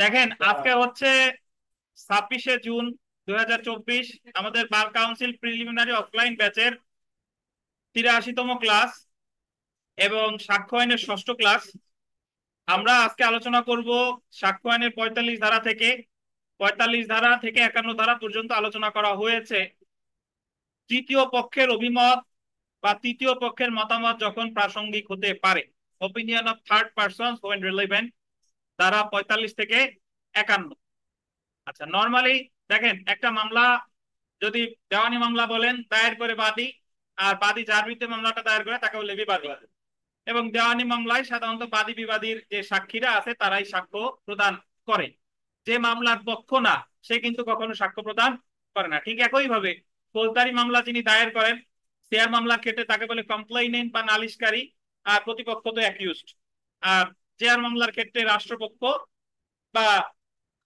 দেখেন আজকে হচ্ছে 26শে জুন 2024। আমাদের বার কাউন্সিল প্রিলিমিনারি অফলাইন ব্যাচের 83তম ক্লাস এবং সাক্ষ্য আইনের ষষ্ঠ ক্লাস। আমরা আজকে আলোচনা করব সাক্ষ্য আইনের 45 ধারা থেকে 51 ধারা পর্যন্ত আলোচনা করা হয়েছে। তৃতীয় পক্ষের অভিমত বা তৃতীয় পক্ষের মতামত যখন প্রাসঙ্গিক হতে পারে, opinion of third person when relevant, ধারা 45 থেকে 51। আচ্ছা, নর্মালি দেখেন একটা মামলা যদি দেওয়ানি মামলা বলেন দায়ের করে বাদী, আর বাদী যার বিরুদ্ধে মামলাটা দায়ের করে তাকে বলে বিবাদী। এবং দেওয়ানি মামলায় সাধারণত বাদী বিবাদীর যে সাক্ষীরা আছে তারাই সাক্ষ্য প্রদান করে। যে মামলার পক্ষ না সে কিন্তু কখনো সাক্ষ্য প্রদান করে না। ঠিক একই ভাবে ফৌজদারি মামলা যিনি দায়ের করেন, শেয়ার মামলার ক্ষেত্রে তাকে বলে কমপ্লেইনেন্ট বা নালিশকারী, আর প্রতিপক্ষ তো অ্যাকিউজড। আর শেয়ার মামলার ক্ষেত্রে রাষ্ট্রপক্ষ বা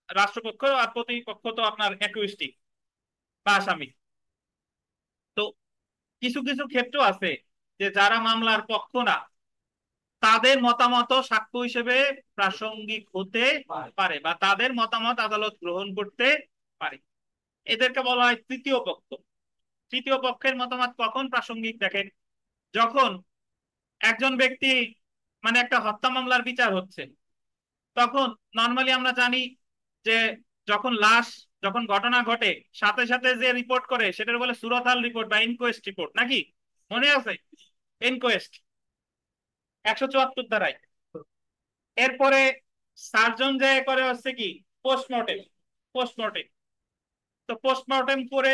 রাষ্ট্রপক্ষ আর প্রতিপক্ষ তো আপনার অ্যাকিউজড বা আসামি। তো কিছু কিছু ক্ষেত্র আছে যে যারা মামলার পক্ষ না তাদের মতামত সাক্ষ্য হিসেবে প্রাসঙ্গিক হতে পারে বা তাদের মতামত আদালত গ্রহণ করতে পারে। এদেরকে বলা হয় তৃতীয় পক্ষ। তৃতীয় পক্ষের মতামত কখন প্রাসঙ্গিক দেখেন, যখন একজন ব্যক্তি মানে একটা হত্যা মামলার বিচার হচ্ছে, তখন নর্মালি আমরা জানি যে যখন লাশ যখন ঘটনা ঘটে সাথে সাথে যে রিপোর্ট করে সেটার বলে সুরতহাল রিপোর্ট বা ইনকোয়েস্ট রিপোর্ট, নাকি মনে আছে? ইনকোয়েস্ট 174 ধারায়। এরপরে সার্জন যে করে হচ্ছে কি পোস্টমর্টেম। পোস্টমর্টেম তো পোস্টমর্টেম করে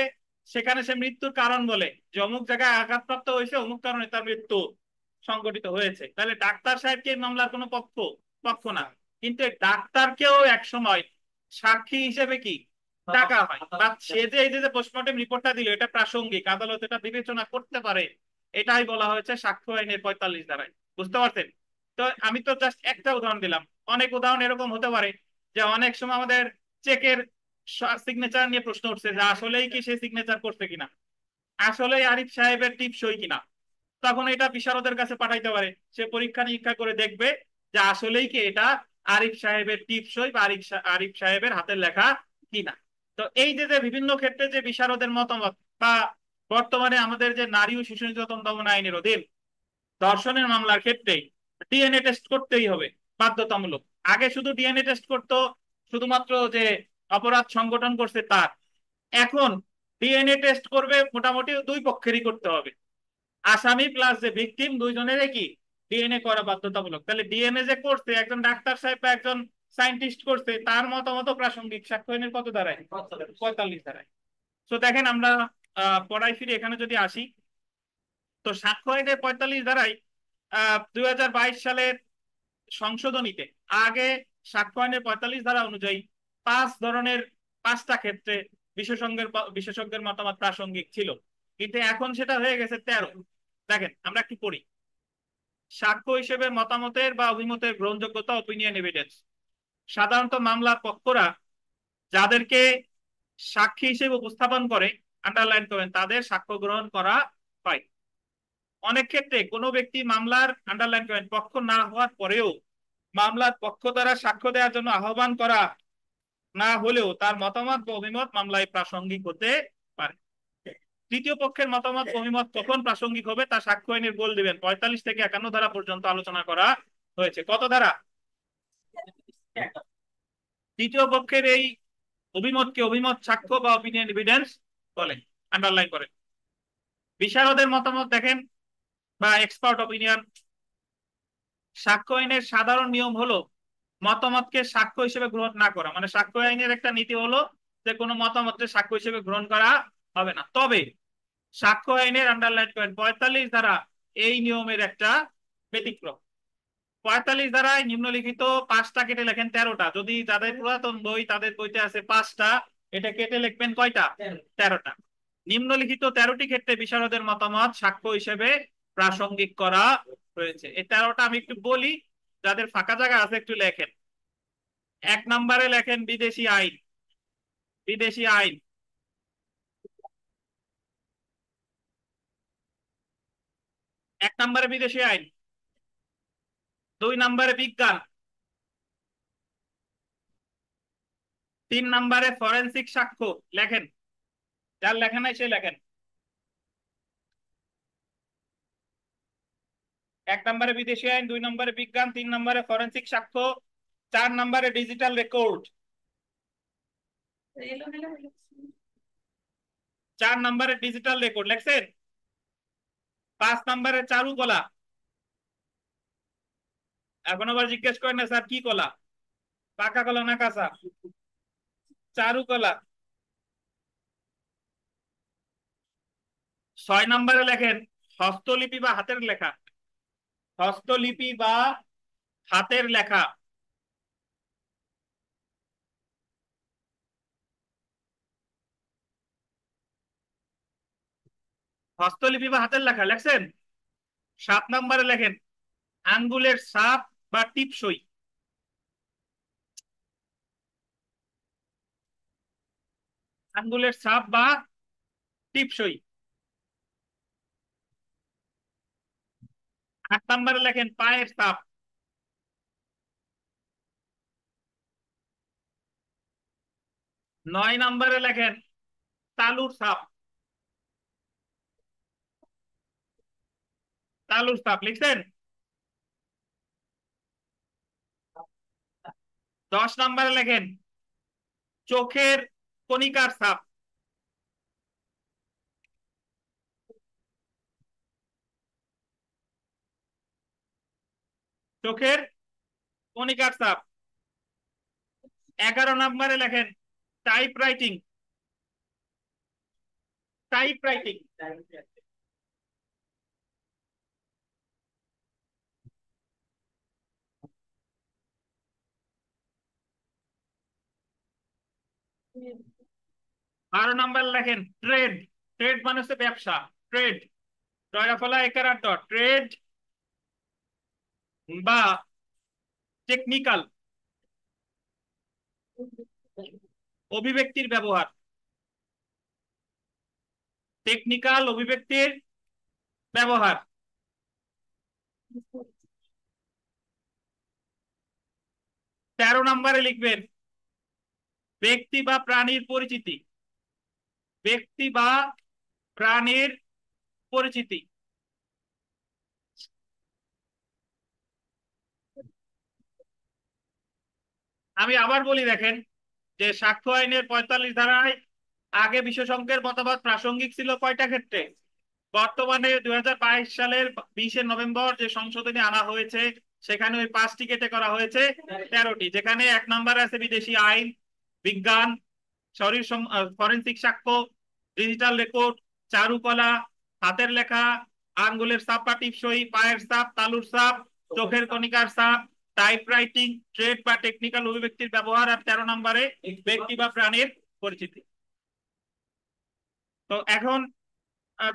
সেখানে সে মৃত্যুর কারণ বলে যে অমুক জায়গায় আঘাতপ্রাপ্ত হয়েছে, অমুক কারণে তার মৃত্যু সংঘটিত হয়েছে। তাহলে ডাক্তার সাহেব কি এই মামলার কোনো পক্ষ? পক্ষ না। কিন্তু এই ডাক্তারকেও এক সময় সাক্ষী হিসেবে কি টাকা হয়, বা সে যে এই যে পোস্টমর্টেম রিপোর্টটা দিল এটা প্রাসঙ্গিক, আদালত এটা বিবেচনা করতে পারে। এটাই বলা হয়েছে সাক্ষ্য আইনের 45 ধারায়। বুঝতে পারছেন? তো আমি তো জাস্ট একটা উদাহরণ দিলাম, অনেক উদাহরণ এরকম হতে পারে যে অনেক সময় আমাদের চেকের সিগনেচার নিয়ে প্রশ্ন উঠছে যে আসলেই কি সে সিগনেচার করছে কিনা, আসলেই আরিফ সাহেবের টিপ সই কিনা। তখন এটা বিশারদের কাছে পাঠাইতে পারে, সে পরীক্ষা নিরীক্ষা করে দেখবে যে আসলেই কি এটা আরিফ সাহেবের টিপ সই বা আরিফ সাহেবের হাতের লেখা কিনা। তো এই যে যে বিভিন্ন ক্ষেত্রে যে বিশারদের মতামত, বা বর্তমানে আমাদের যে নারী ও শিশু নির্যাতন দমন আইনের অধীন ধর্ষণের মামলার ক্ষেত্রে ডিএনএ টেস্ট করতেই হবে, বাধ্যতামূলক। আগে শুধু ডিএনএ টেস্ট করতো শুধুমাত্র যে অপরাধ সংগঠন করছে তার, এখন ডিএনএ টেস্ট করবে মোটামুটি দুই পক্ষেরই করতে হবে। আসামি প্লাস যে ভিকটিম দুইজনেরই কি ডিএনএ করা বাধ্যতামূলক। তাহলে ডিএনএ যে করছে একজন ডাক্তার সাহেব বা একজন সায়েন্টিস্ট করছে, তার মতামত প্রাসঙ্গিক সাক্ষ্য আইনের কত ধারায়? 45 ধারায়। তো দেখেন আমরা পড়াই ফিরে এখানে যদি আসি, তো সাক্ষ্য আইনের 45 ধারায় 2022 সালের সংশোধনীতে আগে সাক্ষ্য আইনের 45 ধারা অনুযায়ী পাঁচ ধরনের, পাঁচটা ক্ষেত্রে বিশেষজ্ঞের মতামত প্রাসঙ্গিক ছিল, কিন্তু এখন সেটা হয়ে গেছে 13। দেখেন আমরা কি পড়ি, সাক্ষ্য হিসেবে মতামতের বা অভিমতের গ্রহণযোগ্যতা, ওপিনিয়ন এভিডেন্স। সাধারণত মামলার পক্ষরা যাদেরকে সাক্ষী হিসেবে উপস্থাপন করে, আন্ডারলাইন করেন, তাদের সাক্ষ্য গ্রহণ করা হয়। অনেক ক্ষেত্রে কোনো ব্যক্তি মামলার, আন্ডারলাইন করেন, পক্ষ না হওয়ার পরেও মামলার পক্ষ দ্বারা সাক্ষ্য দেওয়ার জন্য আহ্বান করা না হলেও তার মতামত বা অভিমত মামলায় প্রাসঙ্গিক হতে পারে। তৃতীয় পক্ষের মতামত অভিমত কখন প্রাসঙ্গিক হবে তা সাক্ষ্য আইনের বল দিবেন 45 থেকে 51 ধারা পর্যন্ত আলোচনা করা হয়েছে। কত ধারা? তৃতীয় পক্ষের এই অভিমতকে অভিমত সাক্ষ্য বা অপিনিয়ন এভিডেন্স বলে, আন্ডারলাইন করেন। বিশারদের মতামত দেখেন বা এক্সপার্ট অপিনিয়ন। সাক্ষ্য আইনের সাধারণ নিয়ম হলো মতামতকে সাক্ষ্য হিসেবে গ্রহণ না করা। মানে সাক্ষ্য আইনের একটা নীতি হলো যে কোনো মতামতকে সাক্ষ্য হিসেবে গ্রহণ করা হবে না। তবে সাক্ষ্য আইনের, আন্ডারলাইন করেন, 45 ধারা এই নিয়মের একটা ব্যতিক্রম। 45 ধারায় নিম্নলিখিত পাঁচটা কেটে লেখেন 13টা। যদি যাদের পুরাতন বই তাদের বইতে আছে পাঁচটা, এটা কেটে লিখবেন কয়টা? 13টা। নিম্নলিখিত 13টি ক্ষেত্রে বিশারদের মতামত সাক্ষ্য হিসেবে প্রাসঙ্গিক করা হয়েছে। এই 13টা আমি একটু বলি, যাদের ফাঁকা জায়গা আছে একটু লেখেন। 1 নম্বরে লেখেন বিদেশি আইন। বিদেশি আইন। 1 নম্বরে বিদেশি আইন। 2 নম্বরে বিজ্ঞান। 3 নম্বরে ফরেনসিক সাক্ষ্য লেখেন, যার লেখা নাই সে লেখেন। 1 নম্বরে বিদেশি আইন, 2 নম্বরে বিজ্ঞান, 3 নম্বরে ফরেনসিক সাক্ষ্য, 4 নম্বরে ডিজিটাল রেকর্ড। 4 নম্বরে ডিজিটাল রেকর্ড লেখছেন। 5 নম্বরে চারুকলা। এখন আবার জিজ্ঞেস করেন না স্যার কি কলা, পাকা কলা না কাঁচা? চারুকলা। 6 নম্বরে লেখেন হস্তলিপি বা হাতের লেখা। হস্তলিপি বা হাতের লেখা। হস্তলিপি বা হাতের লেখা লেখছেন। 7 নম্বরে লেখেন আঙ্গুলের ছাপ বা টিপসই। আঙ্গুলের ছাপ বা টিপসই। 8 নম্বরে লেখেন পায়ের ছাপ। 9 নম্বরে লেখেন তালুর ছাপ। তালুর ছাপ লিখছেন। 10 নম্বরে লেখেন চোখের কণিকার ছাপ। চোখের কণিকার ছাপ। 11 নম্বরে লেখেন টাইপ রাইটিং। Type writing. 12 নম্বরে লেখেন ট্রেড। ট্রেড মানে হচ্ছে ব্যবসা। ট্রেড, টয়রাফলা একার ডট ট্রেড বা টেকনিক্যাল অভিব্যক্তির ব্যবহার। টেকনিক্যাল অভিব্যক্তির ব্যবহার। 13 নম্বরে লিখবেন ব্যক্তি বা প্রাণীর পরিচিতি। ব্যক্তি বা প্রাণীর পরিচিতি। আমি আবার বলি দেখেন, যে সাক্ষ্য আইনের 45 ধারায় আগে বিশেষজ্ঞের মতামত প্রাসঙ্গিক ছিল কয়টা ক্ষেত্রে? বর্তমানে 2022 সালের 20শে নভেম্বর যে সংশোধনী আনা হয়েছে সেখানে ওই 5টি কেটে করা হয়েছে 13টি, যেখানে 1 নম্বরে আছে বিদেশি আইন, বিজ্ঞান, শরীর ফরেনসিক সাক্ষ্য, ডিজিটাল রেকর্ড, চারুকলা, হাতের লেখা, আঙ্গুলের ছাপ বা টিপসই, পায়ের ছাপ, তালুর ছাপ, চোখের কণিকার ছাপ, টাইপ রাইটিং, ট্রেড বা টেকনিক্যাল অভিব্যক্তির ব্যবহার, আর 13 নম্বরে ব্যক্তি বা প্রাণীর পরিচিতি। তো এখন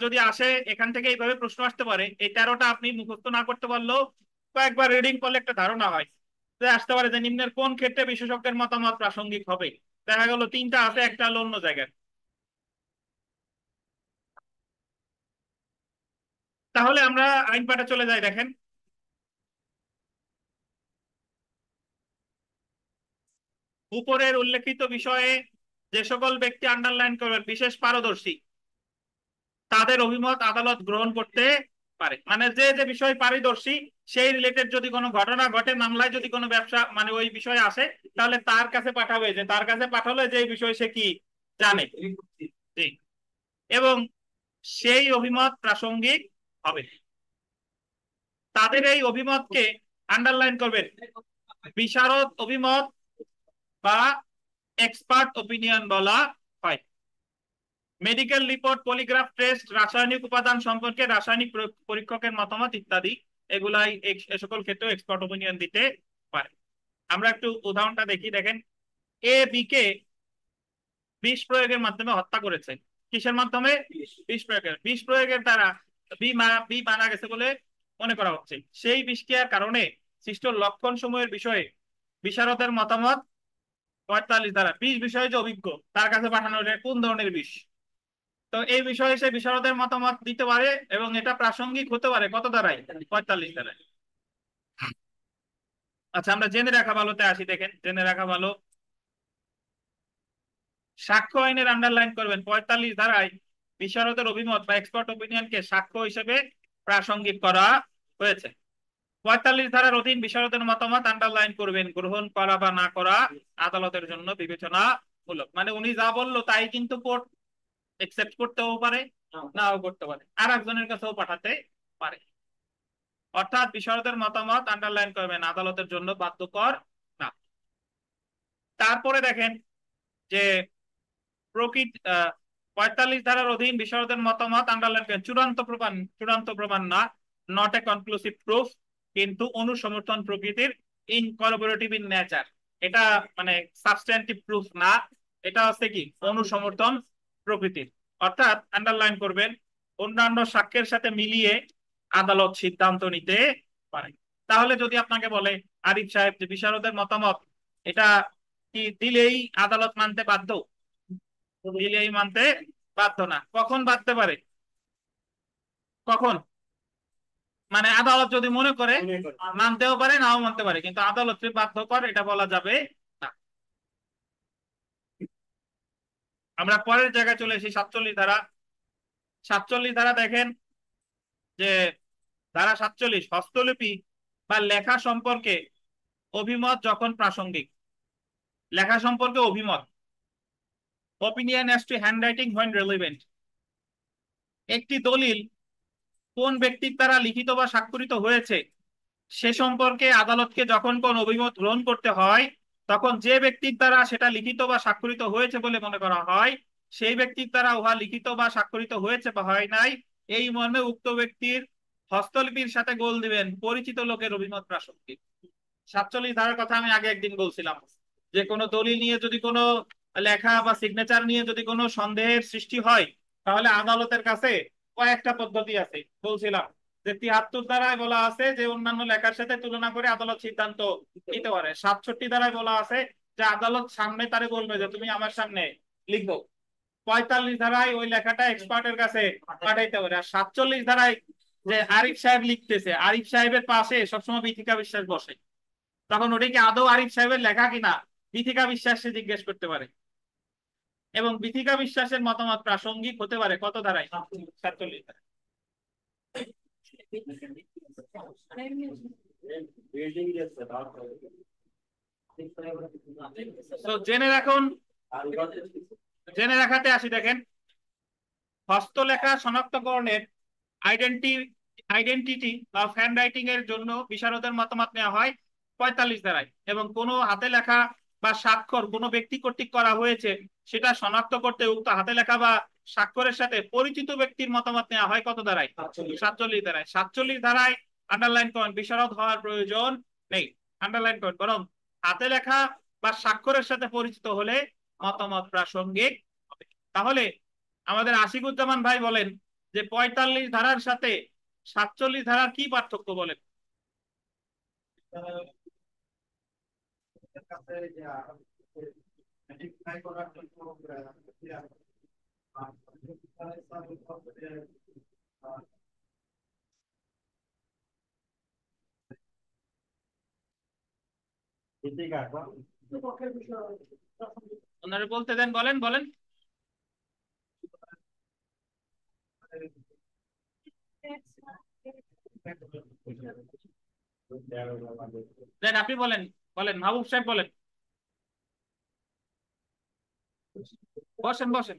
যদি আসে এখান থেকে এইভাবে প্রশ্ন আসতে পারে, এই 13টা আপনি মুখস্থ না করতে পারলেও কয়েকবার রিডিং করলে একটা ধারণা হয় যে আসতে পারে যে নিম্নের কোন ক্ষেত্রে বিশেষজ্ঞের মতামত প্রাসঙ্গিক হবে। দেখা গেল 3টা আছে, একটা হলো অন্য জায়গায়। তাহলে আমরা আইন পাঠে চলে যাই। দেখেন উপরের উল্লেখিত বিষয়ে যে সকল ব্যক্তি আন্ডারলাইন করবেন বিশেষ পারদর্শী তাদের অভিমত আদালত গ্রহণ করতে পারে। মানে যে যে বিষয় পারদর্শী সেই রিলেটেড যদি কোনো ঘটনা ঘটে, মামলায় যদি কোনো ব্যবসা মানে ওই বিষয়ে আসে, তাহলে তার কাছে পাঠাবে, যে তার কাছে পাঠালে যে বিষয় সে কি জানে। জি। এবং সেই অভিমত প্রাসঙ্গিক হবে। তাদের এই অভিমতকে আন্ডারলাইন করবেন বিশারদ অভিমত বা এক্সপার্ট ওপিনিয়ন বলা হয়। মেডিকেল রিপোর্ট, পলিগ্রাফ টেস্ট, রাসায়নিক উপাদান সম্পর্কে রাসায়নিক পরীক্ষকের মতামত ইত্যাদি, এগুলাই এ সকল ক্ষেত্রে এক্সপার্ট ওপিনিয়ন দিতে পারে। আমরা একটু উদাহরণটা দেখি। দেখেন এ বি কে বিষ প্রয়োগের মাধ্যমে হত্যা করেছে। কিসের মাধ্যমে? বিষ প্রয়োগের দ্বারা বি মারা গেছে বলে মনে করা হচ্ছে। সেই বিষক্রিয়ার কারণে সৃষ্ট লক্ষণ সমূহের বিষয়ে বিশারদের মতামত 45 ধারা। বিষ বিষয়ে যে অভিজ্ঞ তার কাছে পাঠানো কোন ধরনের বিষ, তো এই বিষয়ে সে বিশারদের মতামত দিতে পারে এবং এটা প্রাসঙ্গিক হতে পারে কত ধারায়? 45 ধারায়। আচ্ছা আমরা জেনে রাখা ভালোতে আসি। দেখেন জেনে রাখা ভালো সাক্ষ্য আইনের আন্ডারলাইন করবেন 45 ধারায় বিশারদের অভিমত বা এক্সপার্ট ওপিনিয়নকে সাক্ষ্য হিসেবে প্রাসঙ্গিক করা হয়েছে। 45 ধারার অধীন বিশারদের মতামত আন্ডারলাইন করবেন, গ্রহণ করা বা না করা আদালতের জন্য বিবেচনামূলক। মানে উনি যা বললো তাই কিন্তু কোর্ট একসেপ্ট করতেও পারে, নাও করতে পারে, আর একজনের কাছেও পাঠাতে পারে। অর্থাৎ বিশারদের মতামত আন্ডারলাইন করবেন, আদালতের জন্য বাধ্যকর না। তারপরে দেখেন যে প্রকৃত 45 ধারার অধীন বিশারদের মতামত আন্ডারলাইন করেন, চূড়ান্ত প্রমাণ না, নট এ কনক্লুসিভ প্রুফ, কিন্তু অনুসমর্থন প্রকৃতির, ইনকরবোরেটিভ ইন নেচার। এটা মানে সাবস্ট্যান্টিভ প্রুফ না, এটা হচ্ছে কি অনুসমর্থন প্রকৃতির। অর্থাৎ আন্ডারলাইন করবেন অন্যান্য সাক্ষ্যের সাথে মিলিয়ে আদালত সিদ্ধান্ত নিতে পারে। তাহলে যদি আপনাকে বলে আরিফ সাহেব যে বিশারদের মতামত এটা কি দিলেই আদালত মানতে বাধ্য, দিলেই মানতে বাধ্য না, কখন বাঁধতে পারে? কখন? মানে আদালত যদি মনে করে মানতেও পারে নাও মানতে পারে, কিন্তু আদালত বাধ্য করে এটা বলা যাবে না। আমরা পরের জায়গায় চলে এসেছি 47 ধারা। 47 ধারা দেখেন যে ধারা 47, হস্তলিপি বা লেখা সম্পর্কে অভিমত যখন প্রাসঙ্গিক। লেখা সম্পর্কে অভিমত, opinion as to handwriting when relevant. একটি দলিল কোন ব্যক্তির দ্বারা লিখিত বা স্বাক্ষরিত হয়েছে সে সম্পর্কে আদালতকে যখন কোন অভিমত গ্রহণ করতে হয়, তখন যে ব্যক্তির দ্বারা সেটা লিখিত বা স্বাক্ষরিত হয়েছে বলে মনে করা হয়, সেই ব্যক্তির দ্বারা উহা লিখিত বা স্বাক্ষরিত হয়েছে বা হয় নাই এই মর্মে উক্ত ব্যক্তির হস্তলিপির সাথে গোল দিবেন পরিচিত লোকের অভিমত প্রাসঙ্গিক। 47 ধারার কথা আমি আগে একদিন বলছিলাম, যে কোনো দলিল নিয়ে যদি কোনো লেখা বা সিগনেচার নিয়ে যদি কোনো সন্দেহের সৃষ্টি হয়, তাহলে আদালতের কাছে কয়েকটা পদ্ধতি আছে। বলছিলাম যে 73 ধারায় বলা আছে যে অন্যান্য লেখার সাথে তুলনা করে আদালত সিদ্ধান্ত নিতে পারে। 67 ধারায় বলা আছে যে আদালত সামনে তারে বলবে যে তুমি আমার সামনে লিখো। 45 ধারায় ওই লেখাটা এক্সপার্টের কাছে পাঠাইতে পারে। আর 47 ধারায় যে আরিফ সাহেব লিখতেছে, আরিফ সাহেবের পাশে সবসময় বিথিকা বিশ্বাস বসে, তখন ওটা কি আদৌ আরিফ সাহেবের লেখা কিনা বিথিকা বিশ্বাস সে জিজ্ঞেস করতে পারে। এবং বিথিকা বিশ্বাসের মতামত প্রাসঙ্গিক হতে পারে কত ধারায়? 47 ধারায়। তো জেনে রাখাতে আসি। দেখেন হস্তলেখা শনাক্তকরণের আইডেন্টিটি অফ হ্যান্ড রাইটিং এর জন্য বিশারদের মতামত নেওয়া হয় 45 ধারায়, এবং কোনো হাতে লেখা বা স্বাক্ষর কোনো ব্যক্তি কর্তৃক করা হয়েছে সেটা শনাক্ত করতে উক্ত হাতে লেখা বা স্বাক্ষরের সাথে পরিচিত ব্যক্তির মতামত নেওয়া হয় কত ধারায়? 47 ধারায়। 47 ধারায় আন্ডারলাইন করেন বিশারদ হওয়ার প্রয়োজন নেই, আন্ডারলাইন করেন, বরং হাতে লেখা বা স্বাক্ষরের সাথে পরিচিত হলে মতামত প্রাসঙ্গিক হবে। তাহলে আমাদের আশিকুজ্জামান ভাই বলেন যে 45 ধারার সাথে 47 ধারার কি পার্থক্য বলেন? ওনারা বলতে দেন, বলেন বলেন। দেন আপনি বলেন, বলেন মাহবুব সাহেব বলেন। বসেন বসেন।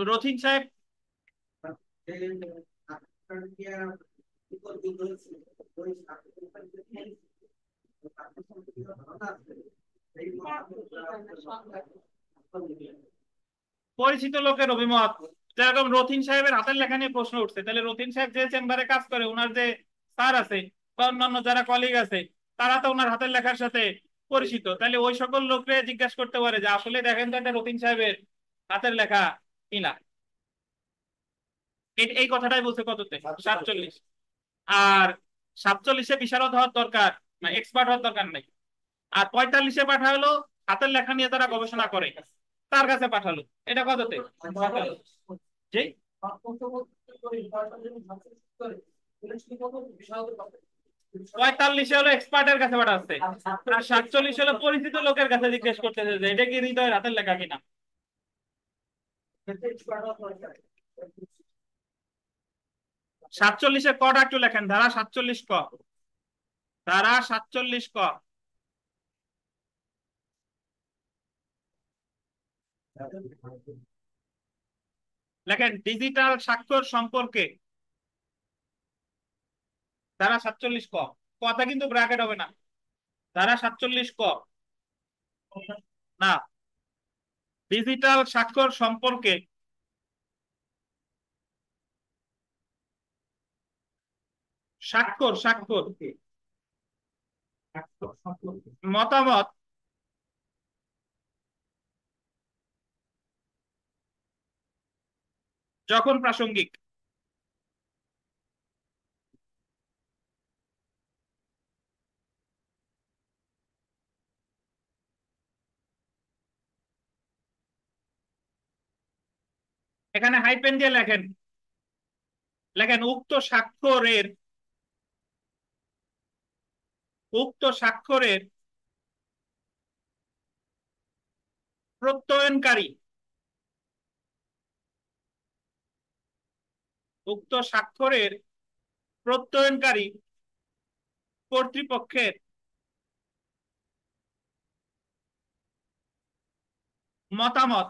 রথিন সাহেব। পরিচিত লোকের অভিমত, যেরকম রথিন সাহেবের হাতের লেখা নিয়ে প্রশ্ন উঠছে, তাহলে রথিন সাহেব যে চেম্বারে কাজ করে ওনার যে স্যার আছে বা অন্যান্য যারা কলিগ আছে তারা তো ওনার হাতের লেখার সাথে পরিচিত, তাহলে ওই সকল লোককে জিজ্ঞাসা করতে পারে যে আসলে দেখেন তো এটা রথিন সাহেবের হাতের লেখা কিনা। এই কথাটাই বলছে কততে? 47। আর 47-এ বিশারদ হওয়ার দরকার না, এক্সপার্ট হওয়ার দরকার নাই। আর 45-এ পাঠালো হাতের লেখা নিয়ে তারা গবেষণা করে, তার কাছে পাঠালো, এটা কততে? 47। জি 45 হলো এক্সপার্টের কাছে পাঠাচ্ছে, আর 47 হলো পরিচিত লোকের কাছে জিজ্ঞেস করতেছে যে এটা কি হৃদয়ের হাতের লেখা কিনা। 47-এর কটা একটু লেখেন, ধারা 47 ক, ধারা 47 ক। লেখেন ডিজিটাল স্বাক্ষর সম্পর্কে, ধারা 47 ক। কথা কিন্তু ব্র্যাকেট হবে না, ধারা 47 ক। না, ডিজিটাল স্বাক্ষর সম্পর্কে স্বাক্ষর স্বাক্ষর মতামত যখন প্রাসঙ্গিক। এখানে হাইপেন দিয়ে লেখেন, লেখেন উক্ত স্বাক্ষরের প্রত্যয়নকারী, উক্ত স্বাক্ষরের প্রত্যয়নকারী কর্তৃপক্ষের মতামত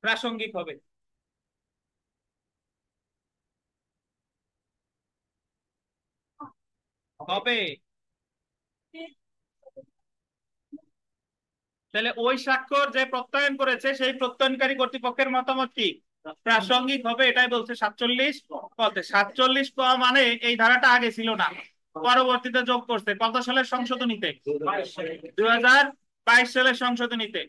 প্রাসঙ্গিক হবে। হবে, তাহলে ওই স্বাক্ষর যে প্রত্যয়ন করেছে সেই প্রত্যয়নকারী কর্তৃপক্ষের মতামত কি প্রাসঙ্গিক হবে, এটাই বলছে 47 বলতে। 47 ক মানে এই ধারাটা আগে ছিল না, পরবর্তীতে যোগ করছে কত সালের সংশোধনীতে, 2022 সালের সংশোধনীতে।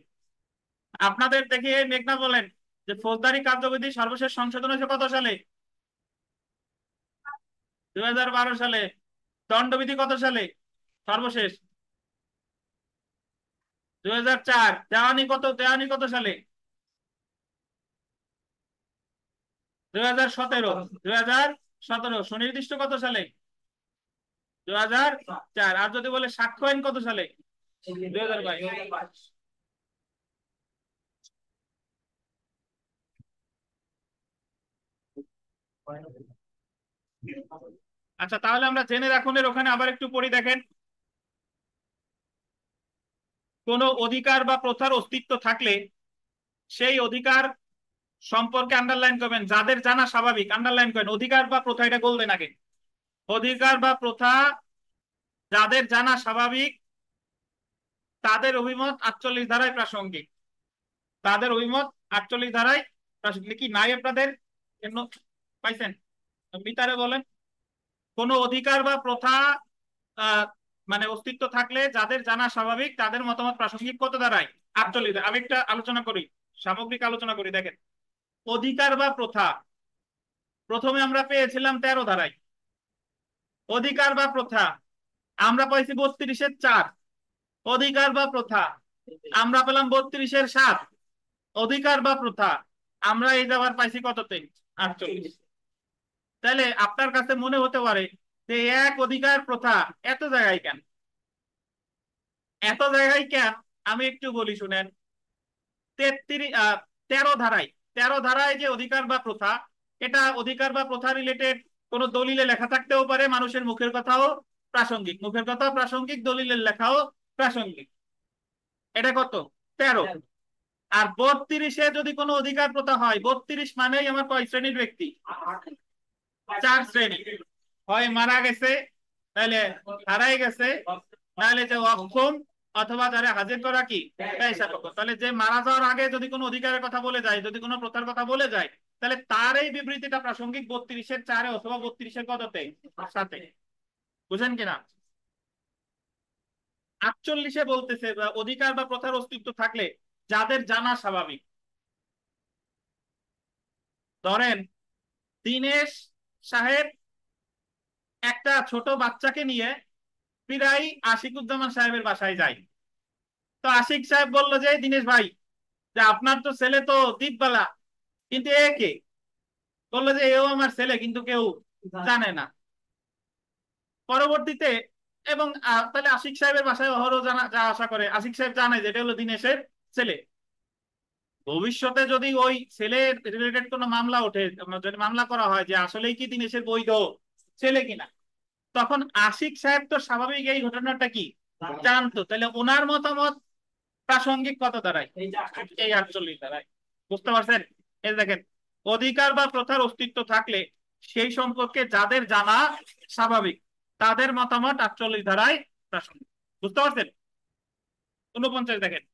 আপনাদের দেখে মেঘনা বলেন যে ফৌজদারি কার্যবিধি সর্বশেষ সংশোধন হয়েছে কত সালে, 2012 সালে। দণ্ডবিধি কত সালে সর্বশেষ, 2004। দেওয়ানি কত সালে, 2017। 2017 সুনির্দিষ্ট কত সালে, 2004। আর যদি বলে সাক্ষ্য আইন কত সালে, 2022। আচ্ছা, তাহলে আমরা জেনে রাখুন এর ওখানে আবার একটু পড়ি, দেখেন কোন অধিকার বা প্রথার অস্তিত্ব থাকলে সেই অধিকার সম্পর্কে আন্ডারলাইন করবেন, যাদের জানা স্বাভাবিক, আন্ডারলাইন করেন অধিকার বা প্রথা, এটা বলবেন আগে। অধিকার বা প্রথা যাদের জানা স্বাভাবিক তাদের অভিমত 48 ধারায় প্রাসঙ্গিক, তাদের অভিমত 48 ধারায় প্রাসঙ্গিক। কি নাই আপনাদের কেন পাইছেন, মিতারে বলেন। কোন অধিকার বা প্রথা আহ মানে অস্তিত্ব থাকলে যাদের জানা স্বাভাবিক তাদের মতামত প্রাসঙ্গিক কত দাঁড়ায়, 48। আমি একটা আলোচনা করি, সামগ্রিক আলোচনা করি। দেখেন অধিকার বা প্রথা প্রথমে আমরা পেয়েছিলাম 13 ধারায়, অধিকার বা প্রথা আমরা পাইছি 32-এর 4। অধিকার বা প্রথা আমরা পেলাম 32-এর 7। অধিকার বা প্রথা আমরা এই যাবার পাইছি কততে, 48। তাহলে আপনার কাছে মনে হতে পারে যে এক অধিকার প্রথা এত জায়গায় কেন, এত জায়গায় কেন। আমি একটু বলি শুনেন। 33 13 ধারায়, 13 ধারায় যে অধিকার বা প্রথা, এটা অধিকার বা প্রথা রিলেটেড কোন দলিলে লেখা থাকতেও পারে, মানুষের মুখের কথাও প্রাসঙ্গিক, মুখের কথাও প্রাসঙ্গিক, দলিলের লেখাও প্রাসঙ্গিক। এটা কত, 13। আর 32-এ যদি কোনো অধিকার প্রথা হয়, 32 মানেই আমার কয় শ্রেণীর ব্যক্তি, 4 শ্রেণী। হয় মারা গেছে, তাহলে হারাই গেছে, তাহলে যে অক্ষম, অথবা যারা হাজির করা কি পেশাপক্ষ। তাহলে যে মারা যাওয়ার আগে যদি কোনো অধিকারের কথা বলে যায়, যদি কোনো প্রথার কথা বলে যায়, তাহলে তার এই বিবৃতিটা প্রাসঙ্গিক 32-এর 4 অথবা 32-এর কততে, 7-এ। বুঝেন কিনা। 48-এ বলতেছে অধিকার বা প্রথার অস্তিত্ব থাকলে যাদের জানা স্বাভাবিক। ধরেন দীনেশ সাহেব একটা ছোট বাচ্চাকে নিয়ে প্রায় আশিকুজ্জামান সাহেবের বাসায় যায়। তো আশিক সাহেব বললো যে দীনেশ ভাই, যে আপনার তো ছেলে তো দীপবালা, কিন্তু এ কে, বললো যে এও আমার ছেলে, কিন্তু কেউ জানে না। পরবর্তীতে এবং তাহলে আশিক সাহেবের বাসায় অহরহ জানা যা আশা করে, আশিক সাহেব জানে যে এটা হলো দিনেশের ছেলে। ভবিষ্যতে যদি ওই ছেলের রিলেটেড কোনো মামলা ওঠে, যদি মামলা করা হয় যে আসলেই কি দিনেশের বৈধ ছেলে কিনা, তখন আশিক সাহেব তো স্বাভাবিক এই ঘটনাটা কি জানতো, তাহলে ওনার মতামত প্রাসঙ্গিক কত দাঁড়ায়? এই 48 দাঁড়ায়। বুঝতে পারছেন? এই দেখেন, অধিকার বা প্রথার অস্তিত্ব থাকলে সেই সম্পর্কে যাদের জানা স্বাভাবিক তাদের মতামত 48 ধারায় প্রাসঙ্গিক। বুঝতে পারছেন? 49 দেখেন,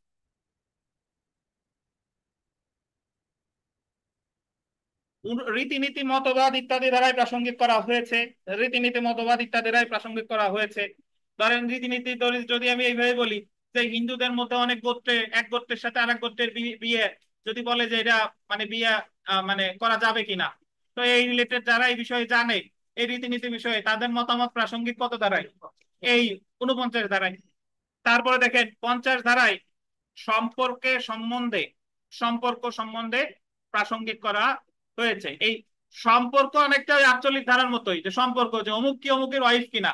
রীতিনীতি মতবাদ ইত্যাদি দ্বারাই প্রাসঙ্গিক করা হয়েছে। রীতিনীতি মতবাদ ইত্যাদি দ্বারাই প্রাসঙ্গিক করা হয়েছে। ধরেন রীতিনীতি যদি আমি এইভাবে বলি যে হিন্দুদের মধ্যে অনেক গোত্রে এক গোত্রের সাথে আরেক গোত্রের বিয়ে যদি বলে যে এটা মানে বিয়ে মানে করা যাবে কিনা, তো এই রিলেটেড যারা এই বিষয়ে জানে, এই রীতিনীতি বিষয়ে, তাদের মতামত প্রাসঙ্গিক কত দাঁড়ায়? এই 49 ধারায়। তারপরে দেখেন 50 ধারায় সম্পর্কে সম্বন্ধে, সম্পর্ক সম্বন্ধে প্রাসঙ্গিক করা হয়েছে। এই সম্পর্ক অনেকটা ওই 48 ধারার মতোই, যে সম্পর্ক যে অমুক কি অমুকের ওয়াইফ কিনা,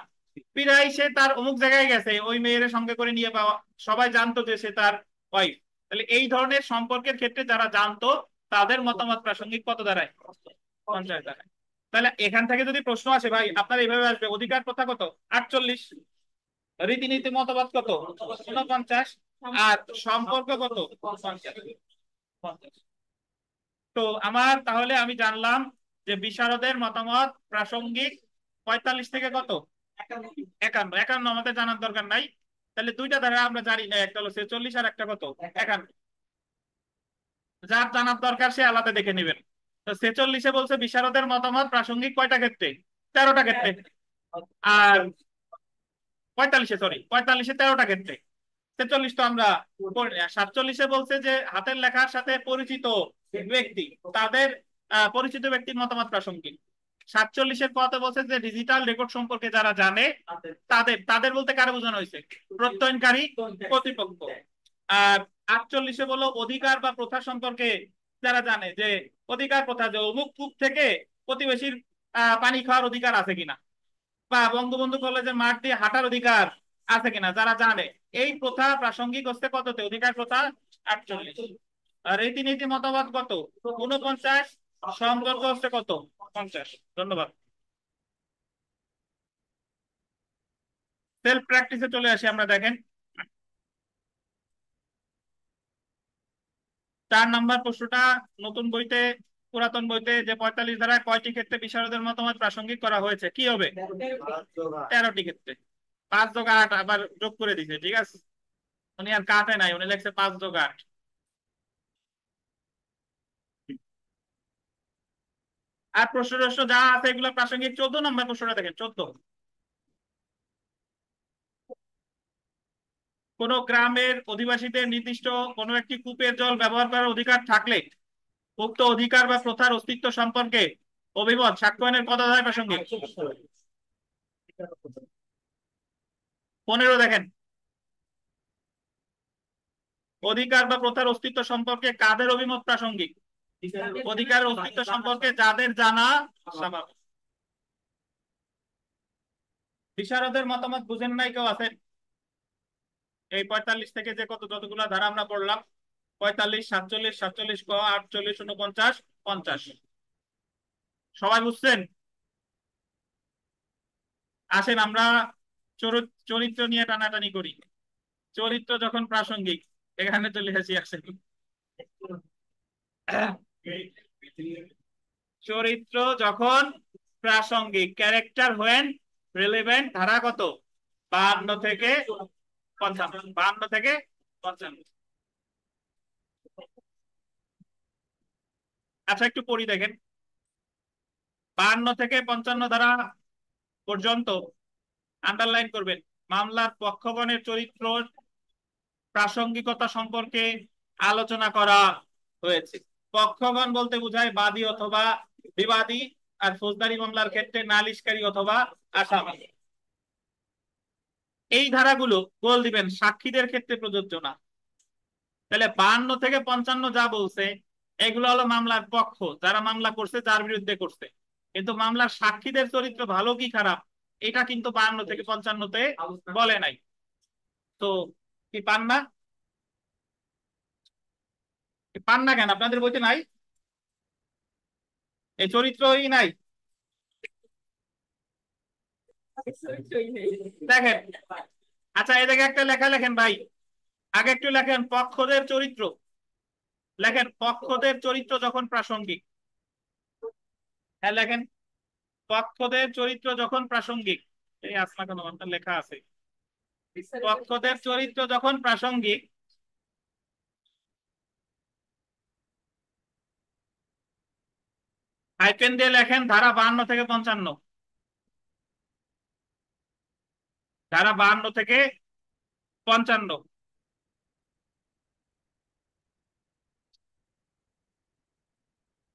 পিরাই সে তার অমুক জায়গায় গেছে ওই মেয়ের সঙ্গে করে নিয়ে পাওয়া, সবাই জানতো যে সে তার ওয়াইফ। তাহলে এই ধরনের সম্পর্কের ক্ষেত্রে যারা জানতো তাদের মতামত প্রাসঙ্গিক কত দাঁড়ায়? 50 দাঁড়ায়। তাহলে এখান থেকে যদি প্রশ্ন আসে ভাই আপনার এইভাবে আসবে, অধিকার প্রথা কত? 48, রীতিনীতি মতবাদ কত? 49, আর সম্পর্ক কত? 50। তো আমার তাহলে আমি জানলাম যে বিশারদের মতামত প্রাসঙ্গিক 45 থেকে কত? 51। 51 আমাদের জানার দরকার নাই। তাহলে দুইটা ধারা আমরা জানি না, একটা হলো 46 আর একটা কত? 51। যার জানার দরকার সে আলাদা দেখে নেবেন। তো 46-এ বলছে বিশারদের মতামত প্রাসঙ্গিক কয়টা ক্ষেত্রে? 13টা ক্ষেত্রে। আর 45-এ, সরি 45-এ 13টা ক্ষেত্রে। 46 তো আমরা 47-এ বলছে যে হাতের লেখার সাথে পরিচিত ব্যক্তি, তাদের পরিচিত ব্যক্তির মতামত প্রাসঙ্গিক। 47-এর পথে বলছে যে ডিজিটাল রেকর্ড সম্পর্কে যারা জানে তাদের, তাদের বলতে কারে বোঝানো হয়েছে? প্রত্যয়নকারী কর্তৃপক্ষ। আর 48-এ বলো অধিকার বা প্রথা সম্পর্কে যারা জানে, যে অধিকার প্রথা, যে অমুক কূপ থেকে প্রতিবেশীর পানি খাওয়ার অধিকার আছে কিনা, বা বঙ্গবন্ধু কলেজের মাঠ দিয়ে হাঁটার অধিকার আছে কিনা, যারা জানে। এই প্রথা প্রাসঙ্গিক হচ্ছে কততে? অধিকার প্রথা 48। আর রীতিনীতি মতবাদ কত? 49। সম্পর্ক হচ্ছে কত? 50। ধন্যবাদ। সেলফ প্র্যাকটিসে চলে আসি আমরা। দেখেন 4 নম্বর প্রশ্নটা নতুন বইতে, পুরাতন বইতে যে 45 ধারায় কয়টি ক্ষেত্রে বিশারদের মতামত প্রাসঙ্গিক করা হয়েছে, কি হবে? 13টি ক্ষেত্রে। 5 যোগ 8 আবার যোগ করে দিছে, ঠিক আছে? উনি আর কাটে নাই, উনি লেখছে 5 যোগ 8। আর প্রশ্ন টশ্ন যা আছে এগুলো প্রাসঙ্গিক। 14 নম্বর প্রশ্নটা দেখেন, 14। কোন গ্রামের অধিবাসীদের নির্দিষ্ট কোনো একটি কূপের জল ব্যবহার করার অধিকার থাকলে উক্ত অধিকার বা প্রথার অস্তিত্ব সম্পর্কে অভিমত সাক্ষ্যয়নের কত ধারায় প্রাসঙ্গিক? 15 দেখেন, অধিকার বা প্রথার অস্তিত্ব সম্পর্কে কাদের অভিমত প্রাসঙ্গিক? অধিকারের অস্তিত্ব সম্পর্কে যাদের জানা স্বাভাবিক। বিশারদের মতামত বুঝেন নাই কেউ আছেন? এই 45 থেকে যে কত যতগুলা ধারা আমরা পড়লাম, 45, 47, 47 ক, 48, 49, 50, সবাই বুঝছেন? আসেন আমরা চরিত্র নিয়ে টানাটানি করি। চরিত্র যখন প্রাসঙ্গিক, এখানে চলে আসি। আসেন, চরিত্র যখন প্রাসঙ্গিক, ক্যারেক্টার হোয়েন রিলেভেন্ট, ধারা কত? 52 থেকে 55। 52 থেকে 55। আচ্ছা একটু পড়ি দেখেন, 52 থেকে 55 ধারা পর্যন্ত আন্ডারলাইন করবেন। মামলার পক্ষগণের চরিত্র প্রাসঙ্গিকতা সম্পর্কে আলোচনা করা হয়েছে। পক্ষগণ বলতে বোঝায় বাদী অথবা বিবাদী, আর ফৌজদারি মামলার ক্ষেত্রে নালিশকারী অথবা আসামি। এই ধারাগুলো গোল দিবেন, সাক্ষীদের ক্ষেত্রে প্রযোজ্য না। তাহলে 52 থেকে 55 যা বলছে এগুলো হলো মামলার পক্ষ, যারা মামলা করছে, যার বিরুদ্ধে করছে। কিন্তু মামলার সাক্ষীদের চরিত্র ভালো কি খারাপ এটা কিন্তু 52 থেকে 55-তে বলে নাই। তো কি পান না? কি পান না কেন? আপনাদের বইতে নাই এই চরিত্রই নাই? দেখেন, আচ্ছা এদিকে একটা লেখা লেখেন ভাই, আগে একটু লেখেন পক্ষদের চরিত্র। লেখেন পক্ষদের চরিত্র যখন প্রাসঙ্গিক। হ্যাঁ লেখেন পক্ষদের চরিত্র যখন প্রাসঙ্গিক। এই আসমা কেন একটা লেখা আছে, পক্ষদের চরিত্র যখন প্রাসঙ্গিক। হাইপেন দিয়ে লেখেন ধারা 52 থেকে 55। ধারা 52 থেকে 55।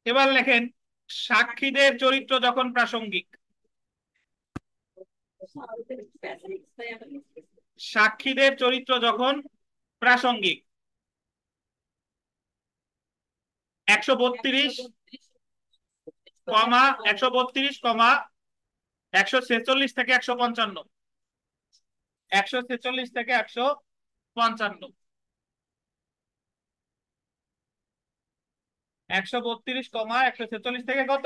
এবার লেখেন সাক্ষীদের চরিত্র যখন প্রাসঙ্গিক। সাক্ষীদের চরিত্র যখন প্রাসঙ্গিক 132 কমা 132 কমা 146 থেকে 155। 146 থেকে 155। 132 কমা 146 থেকে কত?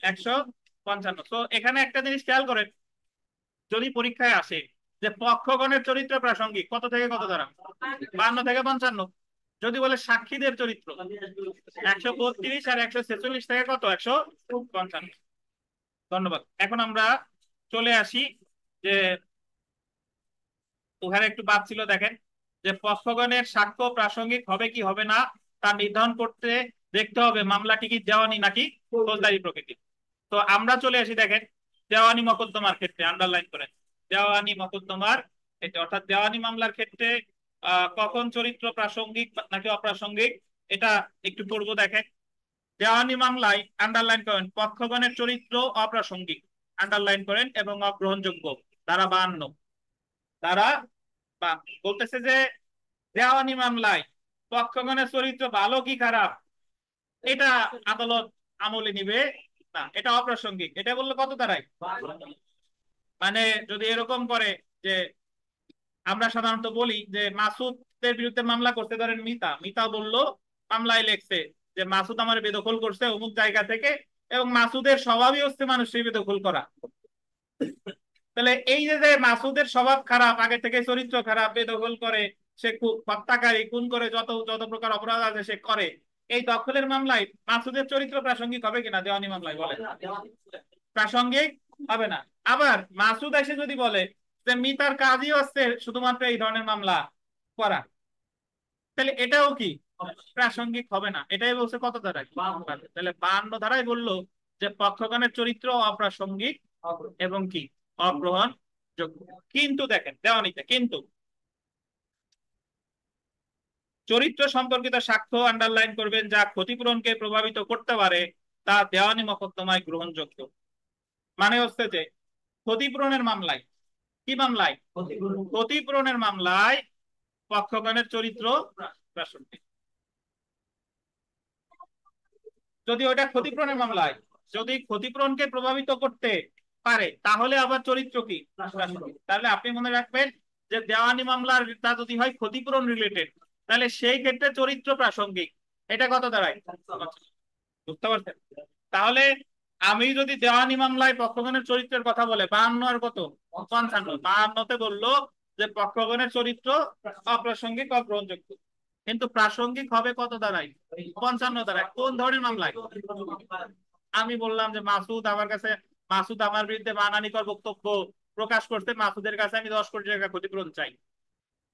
155। তো এখানে একটা জিনিস খেয়াল করেন, যদি পরীক্ষায় আসে যে পক্ষগণের চরিত্র প্রাসঙ্গিক কত থেকে কত দ্বারা, 52 থেকে 55। যদি বলে সাক্ষীদের চরিত্র 132 আর 146 থেকে কত, 155। ধন্যবাদ। এখন আমরা চলে আসি যে ওখানে একটু বাদ ছিল, দেখেন যে পক্ষগণের সাক্ষ্য প্রাসঙ্গিক হবে কি হবে না তা নির্ধারণ করতে দেখতে হবে মামলাটি কি দেওয়ানি নাকি ফৌজদারি প্রকৃতির। তো আমরা চলে আসি, দেখেন দেওয়ানি মকদ্দমার ক্ষেত্রে আন্ডারলাইন করেন, দেওয়ানি মকদ্দমার ক্ষেত্রে অর্থাৎ দেওয়ানি মামলার ক্ষেত্রে কখন চরিত্র প্রাসঙ্গিক নাকি অপ্রাসঙ্গিক এটা একটু পড়বো। দেখেন দেওয়ানি মামলায় আন্ডারলাইন করেন পক্ষগণের চরিত্র অপ্রাসঙ্গিক, আন্ডারলাইন করেন, এবং অগ্রহণযোগ্য। ধারা 52। ধারা বা বলতেছে যে দেওয়ানি মামলায় পক্ষগণের চরিত্র ভালো কি খারাপ এটা আদালত আমলে নিবে না, এটা অপ্রাসঙ্গিক। এটা বললো কত দ্বারাই, মানে যদি এরকম করে যে আমরা সাধারণত বলি যে মাসুদের বিরুদ্ধে মামলা করতে, ধরেন মিতা, মিতা বললো মামলায় লেখছে যে মাসুদ আমার বেদখল করছে অমুক জায়গা থেকে, এবং মাসুদের স্বভাবই হচ্ছে মানুষের বেদখল করা। তাহলে এই যে যে মাসুদের স্বভাব খারাপ, আগে থেকে চরিত্র খারাপ, বেদখল করে, সে খুব হত্যাকারী, খুন করে, যত যত প্রকার অপরাধ আছে সে করে, এই দখলের মামলায় মাসুদের চরিত্র প্রাসঙ্গিক হবে কিনা দেওয়ানি মামলায়, বলে প্রাসঙ্গিক হবে না। আবার মাসুদ এসে যদি বলে যে মিতার কাজই হচ্ছে শুধুমাত্র এই ধরনের মামলা করা, তাহলে এটাও কি প্রাসঙ্গিক হবে না। এটাই বলছে কত ধারায়, 52। তাহলে 52 ধারায় বললো যে পক্ষগণের চরিত্র অপ্রাসঙ্গিক এবং কি অগ্রহণযোগ্য। কিন্তু দেখেন দেওয়ানিতে কিন্তু চরিত্র সম্পর্কিত সাক্ষ্য আন্ডারলাইন করবেন যা ক্ষতিপূরণকে প্রভাবিত করতে পারে তা দেওয়ানি মোকদ্দমায় গ্রহণযোগ্য। মানে হচ্ছে যে ক্ষতিপূরণের মামলায়, কি মামলায়, ক্ষতিপূরণের মামলায় পক্ষগণের চরিত্র প্রাসঙ্গিক। যদি ওটা ক্ষতিপূরণের মামলায় যদি ক্ষতিপূরণকে প্রভাবিত করতে পারে তাহলে আবার চরিত্র কি প্রাসঙ্গিক। তাহলে আপনি মনে রাখবেন যে দেওয়ানি মামলার তা যদি হয় ক্ষতিপূরণ রিলেটেড, তাহলে সেই ক্ষেত্রে চরিত্র প্রাসঙ্গিক। এটা কত দাঁড়ায়, বুঝতে পারছেন? তাহলে আমি যদি দেওয়ানি মামলায় পক্ষগণের চরিত্রের কথা বলে 52 আর কত, 55, 52-তে বললো যে পক্ষগণের চরিত্র অপ্রাসঙ্গিক অগ্রহণযোগ্য, কিন্তু প্রাসঙ্গিক হবে কত দ্বারাই, 55 দ্বারাই। কোন ধরনের মামলায়? আমি বললাম যে মাসুদ আমার কাছে, মাসুদ আমার বিরুদ্ধে মানহানিকর বক্তব্য প্রকাশ করতে, মাসুদের কাছে আমি 10 কোটি টাকা ক্ষতিপূরণ চাই।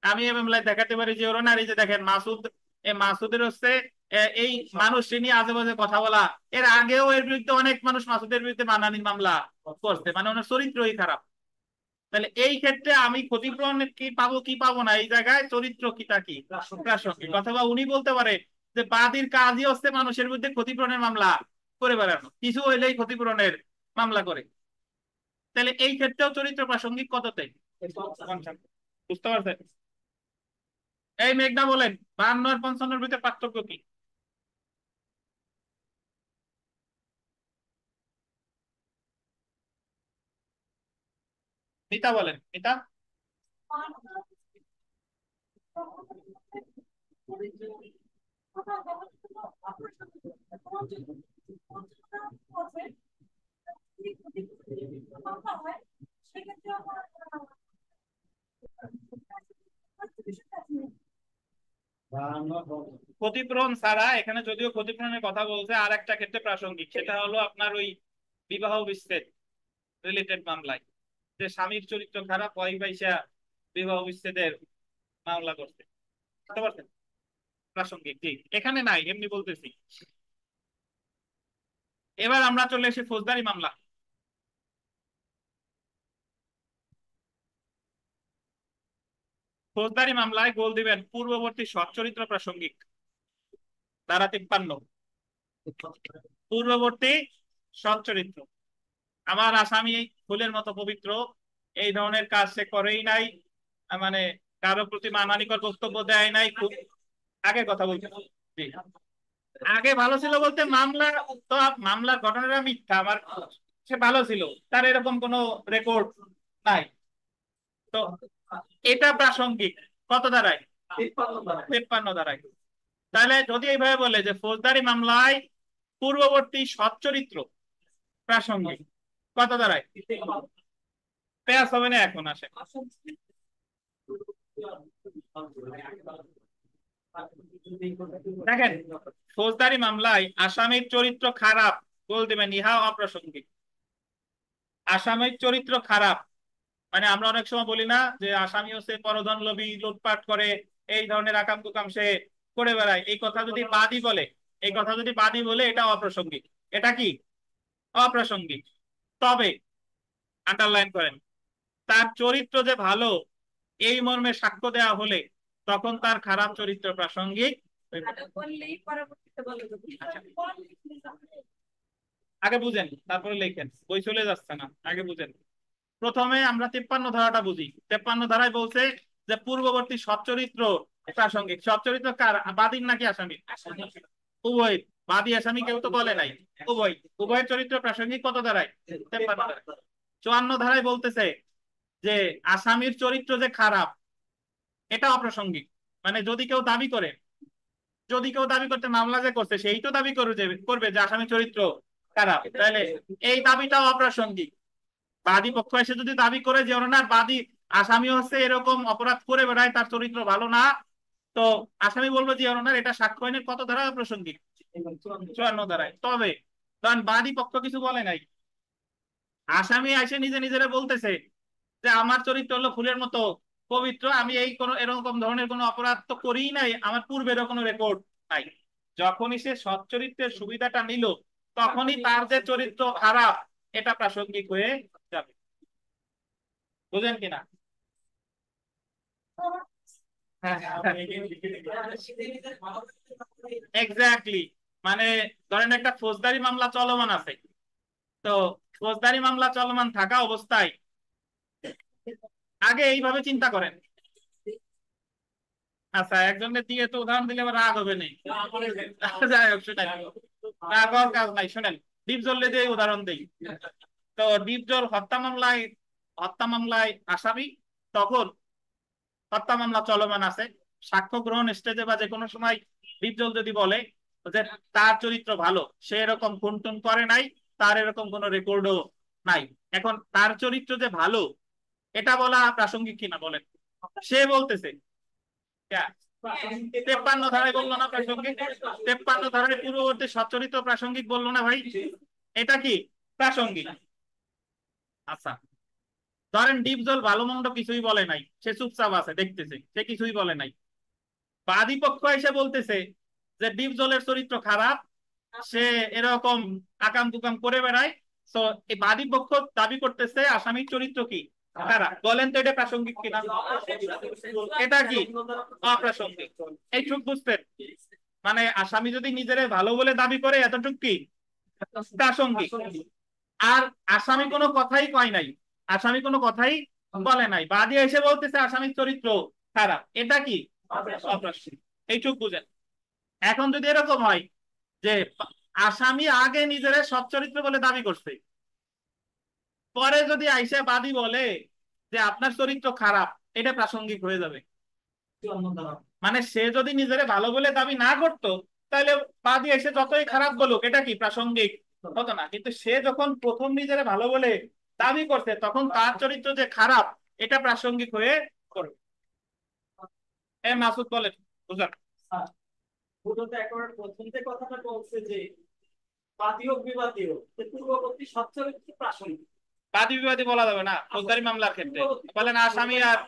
আমি এই মামলায় দেখাতে পারি যে ওরা না, এই যে দেখেন মাসুদ, মাসুদের হচ্ছে এই মানুষ নিয়ে আজে বাজে কথা বলা, এর আগেও এর বিরুদ্ধে অনেক মানুষ মাসুদের বিরুদ্ধে মানহানির মামলা করছে, মানে ওনার চরিত্রই খারাপ। তাহলে এই ক্ষেত্রে আমি ক্ষতিপূরণ কি পাবো কি পাবো না, এই জায়গায় চরিত্র কিটা কি প্রাসঙ্গিক। অথবা উনি বলতে পারে যে বাদীর কাজই হচ্ছে মানুষের বিরুদ্ধে ক্ষতিপূরণের মামলা করে বেড়ানো, কিছু হইলেই ক্ষতিপূরণের মামলা করে। তাহলে এই ক্ষেত্রেও চরিত্র প্রাসঙ্গিক কততে, 55। বুঝতে পারছেন? এই মেঘনা বলেন 52 আর 55-এর ভিতরে পার্থক্য কি? মিতা বলেন, মিতা। ক্ষতিপূরণ ছাড়া এখানে যদিও ক্ষতিপূরণের কথা বলছে, আর একটা ক্ষেত্রে প্রাসঙ্গিক, সেটা হলো আপনার ওই বিবাহ বিচ্ছেদ রিলেটেড মামলায়, যে স্বামীর চরিত্র খারাপ হয় পয়সা বিবাহ বিচ্ছেদের মামলা করছে, বুঝতে পারছেন? প্রাসঙ্গিক, জি, এখানে নাই, এমনি বলতেছি। এবার আমরা চলে এসে ফৌজদারি মামলা। ফৌজদারি মামলায় গোল দিবেন পূর্ববর্তী সচ্চরিত্র প্রাসঙ্গিক, ধারা 53। পূর্ববর্তী সচ্চরিত্র, আমার আসামি ফুলের মতো পবিত্র, এই ধরনের কাজ সে করেই নাই, মানে কারো প্রতি মানহানিকর বক্তব্য দেয় নাই, খুব আগে কথা বলতে, জি, আগে ভালো ছিল বলতে মামলা, তো মামলার ঘটনাটা মিথ্যা, আমার সে ভালো ছিল, তার এরকম কোনো রেকর্ড নাই। তো এটা প্রাসঙ্গিক কত ধারায়? 53 ধারায়। তাহলে যদি এইভাবে বলে যে ফৌজদারি মামলায় পূর্ববর্তী সচ্চরিত্র প্রাসঙ্গিক, কত ধারায়? পেঁয়াজ হবে না, এখন আসে। দেখেন, ফৌজদারি মামলায় আসামির চরিত্র খারাপ, বল দিবেন ইহা অপ্রাসঙ্গিক। আসামির চরিত্র খারাপ মানে আমরা অনেক সময় বলি না যে আসামি হচ্ছে পরধন লোভী, লুটপাট করে, এই ধরনের আকাম কুকাম সে করে বেড়ায়, এই কথা যদি বাদী বলে, এই কথা যদি বাদী বলে, এটা অপ্রাসঙ্গিক। এটা কি? অপ্রাসঙ্গিক। তবে আন্ডারলাইন করেন, তার চরিত্র যে ভালো এই মর্মে সাক্ষ্য দেওয়া হলে তখন তার খারাপ চরিত্র প্রাসঙ্গিক। আগে বুঝেন তারপরে লেখেন, বই চলে যাচ্ছে না, আগে বুঝেন। প্রথমে আমরা 53 ধারাটা বুঝি। 53 ধারায় বলছে যে পূর্ববর্তী সচ্চরিত্র প্রাসঙ্গিক। সচ্চরিত্র কার, বাদীর নাকি আসামি? উভয়, বাদী আসামি কেউ তো বলে নাই, উভয়, উভয়ের চরিত্র প্রাসঙ্গিক কত ধারায়? 53 ধারায়। 54 ধারায় বলতেছে যে আসামির চরিত্র যে খারাপ এটা অপ্রাসঙ্গিক, মানে যদি কেউ দাবি করে, যদি কেউ দাবি করতে, মামলা যে করছে সেই তো দাবি করবে যে আসামি চরিত্র খারাপ, তাহলে এই দাবিটাও অপ্রাসঙ্গিক। বাদী পক্ষ এসে যদি দাবি করে যে ওনার বাদী আসামি হচ্ছে এরকম অপরাধ করে বেড়ায়, তার চরিত্র ভালো না, তো আসামি বলবো যে ওনার এটা সাক্ষ্য হয়নি, কত ধারা অপ্রাসঙ্গিক? 54 ধারায়। তবে কারণ বাদী পক্ষ কিছু বলে নাই, আসামি এসে নিজে নিজেরা বলতেছে যে আমার চরিত্র হলো ফুলের মতো পবিত্র, আমি এই কোন এরকম ধরনের কোনো অপরাধ তো করিই নাই, আমার পূর্বের কোনো রেকর্ড নাই। যখনই সে সচ্চরিত্রের সুবিধাটা নিল, তখনই তার যে চরিত্র খারাপ এটা প্রাসঙ্গিক হয়ে যাবে। বুঝেন কিনা? এক্স্যাক্টলি। মানে ধরেন একটা ফৌজদারি মামলা চলমান আছে, তো ফৌজদারি মামলা চলমান থাকা অবস্থায় আগে এইভাবে চিন্তা করেন। আচ্ছা, একজনের দিয়ে তো উদাহরণ দিলে আবার রাগ হবে না, যাই হোক শুনেন, রাগ হওয়ার কাজ নাই, শুনেন। ডিপজল দিয়ে উদাহরণ দেই। তো ডিপজল হত্যা মামলায় আসামি, তখন হত্যা মামলা চলমান আছে, সাক্ষ্য গ্রহণ স্টেজে বা যে কোনো সময় ডিপজল যদি বলে যে তার চরিত্র ভালো, সে এরকম খুন টুন করে নাই, তার এরকম কোনো রেকর্ডও নাই, এখন তার চরিত্র যে ভালো এটা বলা প্রাসঙ্গিক কিনা বলেন? সে বলতেছে 53 ধারায় বললো না প্রাসঙ্গিক? 53 ধারায় পূর্ববর্তী সচ্চরিত্র প্রাসঙ্গিক বললো না ভাই? এটা কি প্রাসঙ্গিক? আচ্ছা, ধরেন ডিপজল ভালো মন্দ কিছুই বলে নাই, সে চুপচাপ আছে, দেখতেছে, সে কিছুই বলে নাই। বাদী পক্ষ এসে বলতেছে যে ডিপজলের চরিত্র খারাপ, সে এরকম আকাম কুকাম করে বেড়ায়, তো এই বাদী পক্ষ দাবি করতেছে আসামির চরিত্র কি খারাপ। বলেন তো এটা প্রাসঙ্গিক কিনা? এটা কি অপ্রাসঙ্গিক? এইটুক বুঝতেন? মানে আসামি যদি নিজের ভালো বলে দাবি করে, এতটুক কি প্রাসঙ্গিক। আর আসামি কোনো কথাই কয় নাই, আসামি কোনো কথাই বলে নাই, বাদী এসে বলতেছে আসামির চরিত্র খারাপ, এটা কি অপ্রাসঙ্গিক। এইটুক বুঝেন। এখন যদি এরকম হয় যে আসামি আগে নিজের সচ্চরিত্র বলে দাবি করছে, পরে যদি আইসা বাদী বলে যে আপনার চরিত্র খারাপ, এটা প্রাসঙ্গিক হয়ে যাবে। মানে সে যদি নিজেরে ভালো বলে দাবি না করতো, তাহলে বাদী এসে যতই খারাপ বলুক এটা কি প্রাসঙ্গিক হতো না। কিন্তু সে যখন প্রথম নিজেরে ভালো বলে দাবি করছে, তখন তার চরিত্র যে খারাপ এটা প্রাসঙ্গিক হয়ে পড়বে। মাসুদ বলেন বুঝলেন। একেবারে প্রথম যে কথাটা বলছে যে বাদী হোক বিবাদী হোক, পূর্ববর্তী সচ্চরিত্র প্রাসঙ্গিক। বাদী বিবাদী বলা যাবে না ফৌজদারি মামলার ক্ষেত্রে, বলেন আসামি আর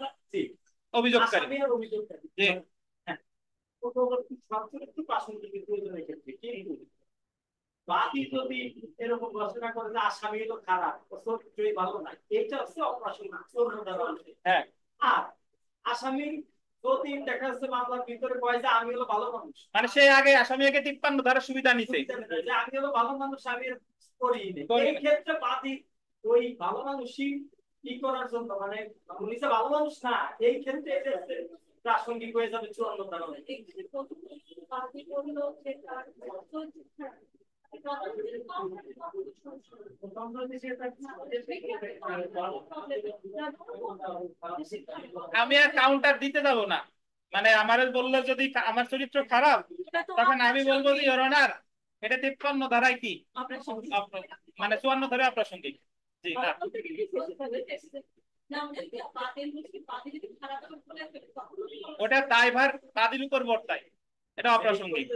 অভিযোগকারী। জি, হ্যাঁ, পূর্ববর্তী সচ্চরিত্র প্রাসঙ্গিক প্রয়োজনের ক্ষেত্রে। কিন্তু বাদী যদি এরকম ঘোষণা করে যে আসামি হলো খারাপ, ও চরিত্রই ভালো না, এটা হচ্ছে অপ্রাসঙ্গিক। হ্যাঁ। আর আসামি যদি দেখা যাচ্ছে মামলার ভিতরে কয় যে আমি হলো ভালো মানুষ, মানে সে আগে আসামি আগে 53 ধারা সুবিধা নিছে যে আমি হলো ভালো মানুষ, আমি করিনি, এই ক্ষেত্রে বাদী ওই ভালো মানুষই কি করার জন্য, মানে উনি যে ভালো মানুষ না, এই ক্ষেত্রে প্রাসঙ্গিক হয়ে যাবে 54 ধারা। আমি আর কাউন্টার দিতে যাব না। মানে আমার বললো যদি আমার চরিত্র খারাপ, তখন আমি বলবো যে ইওর অনার এটা 53 ধারায় কি মানে 54 ধারায় অপ্রাসঙ্গিক। জি না, ওটা দায়ভার বাদীর উপর বর্তায়, এটা অপ্রাসঙ্গিক।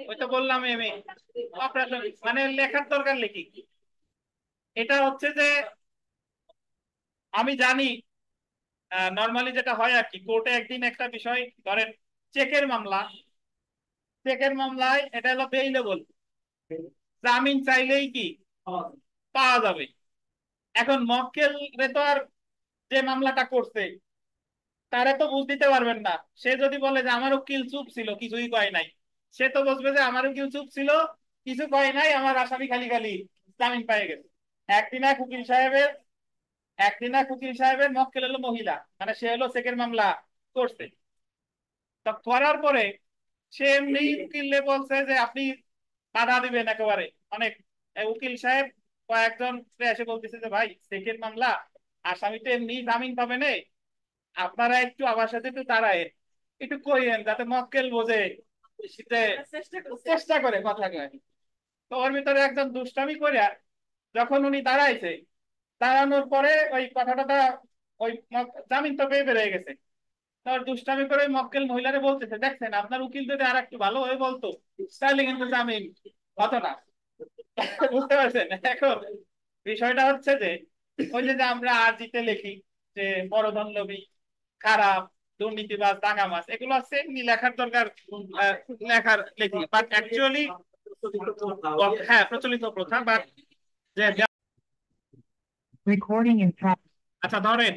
ওই তো বললাম আমি অপ্রাসঙ্গিক মানে লেখার দরকার লিখি। এটা হচ্ছে যে আমি জানি নর্মালি যেটা হয় আর কি, কোর্টে একদিন একটা বিষয় ধরেন চেকের মামলা, চেকের মামলায় এটা হলো বেইলেবল, জামিন চাইলেই কি পাওয়া যাবে। এখন মক্কেল রে তো আর যে মামলাটা করছে তারা তো বুঝ দিতে পারবেন না। সে যদি বলে যে আমার উকিল চুপ ছিল কিছুই কয় নাই, সে তো বুঝবে যে আমার উকিল চুপ ছিল কিছু কয় নাই, আমার আসামি খালি খালি জামিন পেয়ে গেছে। একদিন এক উকিল সাহেবের একদিন এক উকিল সাহেবের মক্কেল হলো মহিলা, মানে সে হলো চেকের মামলা করছে। তো করার পরে সে এমনি উকিলে বলছে যে আপনি বাধা দিবেন একেবারে অনেক। উকিল সাহেব কয়েকজন এসে বলতেছে যে ভাই চেকের মামলা, আসামি তো এমনি জামিন পাবে না, আপনারা একটু আমার সাথে একটু দাঁড়ায় একটু কইেন যাতে মক্কেল বোঝে, যে চেষ্টা করে কথা কয়। তো ওর ভিতরে একজন দুষ্টামি করে যখন উনি দাঁড়াইছে, দাঁড়ানোর পরে ওই কথাটা ওই জামিন তো পেয়ে বেরিয়ে গেছে। তোর দুষ্টামি করে মক্কেল মহিলারে বলতেছে দেখছেন আপনার উকিল যদি আর একটু ভালো হয়ে বলতো তাহলে কিন্তু জামিন হতো না। বুঝতে পারছেন? এখন বিষয়টা হচ্ছে যে ওই যে আমরা আরজিতে লিখি যে বড়ধন লোভী, খারাপ, দুর্নীতিবাজ, দাঙ্গাবাজ, এগুলো হচ্ছে এমনি লেখার দরকার, লেখার লিখি, বাট অ্যাকচুয়ালি হ্যাঁ প্রচলিত প্রথা। বাট যে রেকর্ডিং ইন প্রগ্রেস। আচ্ছা ধরেন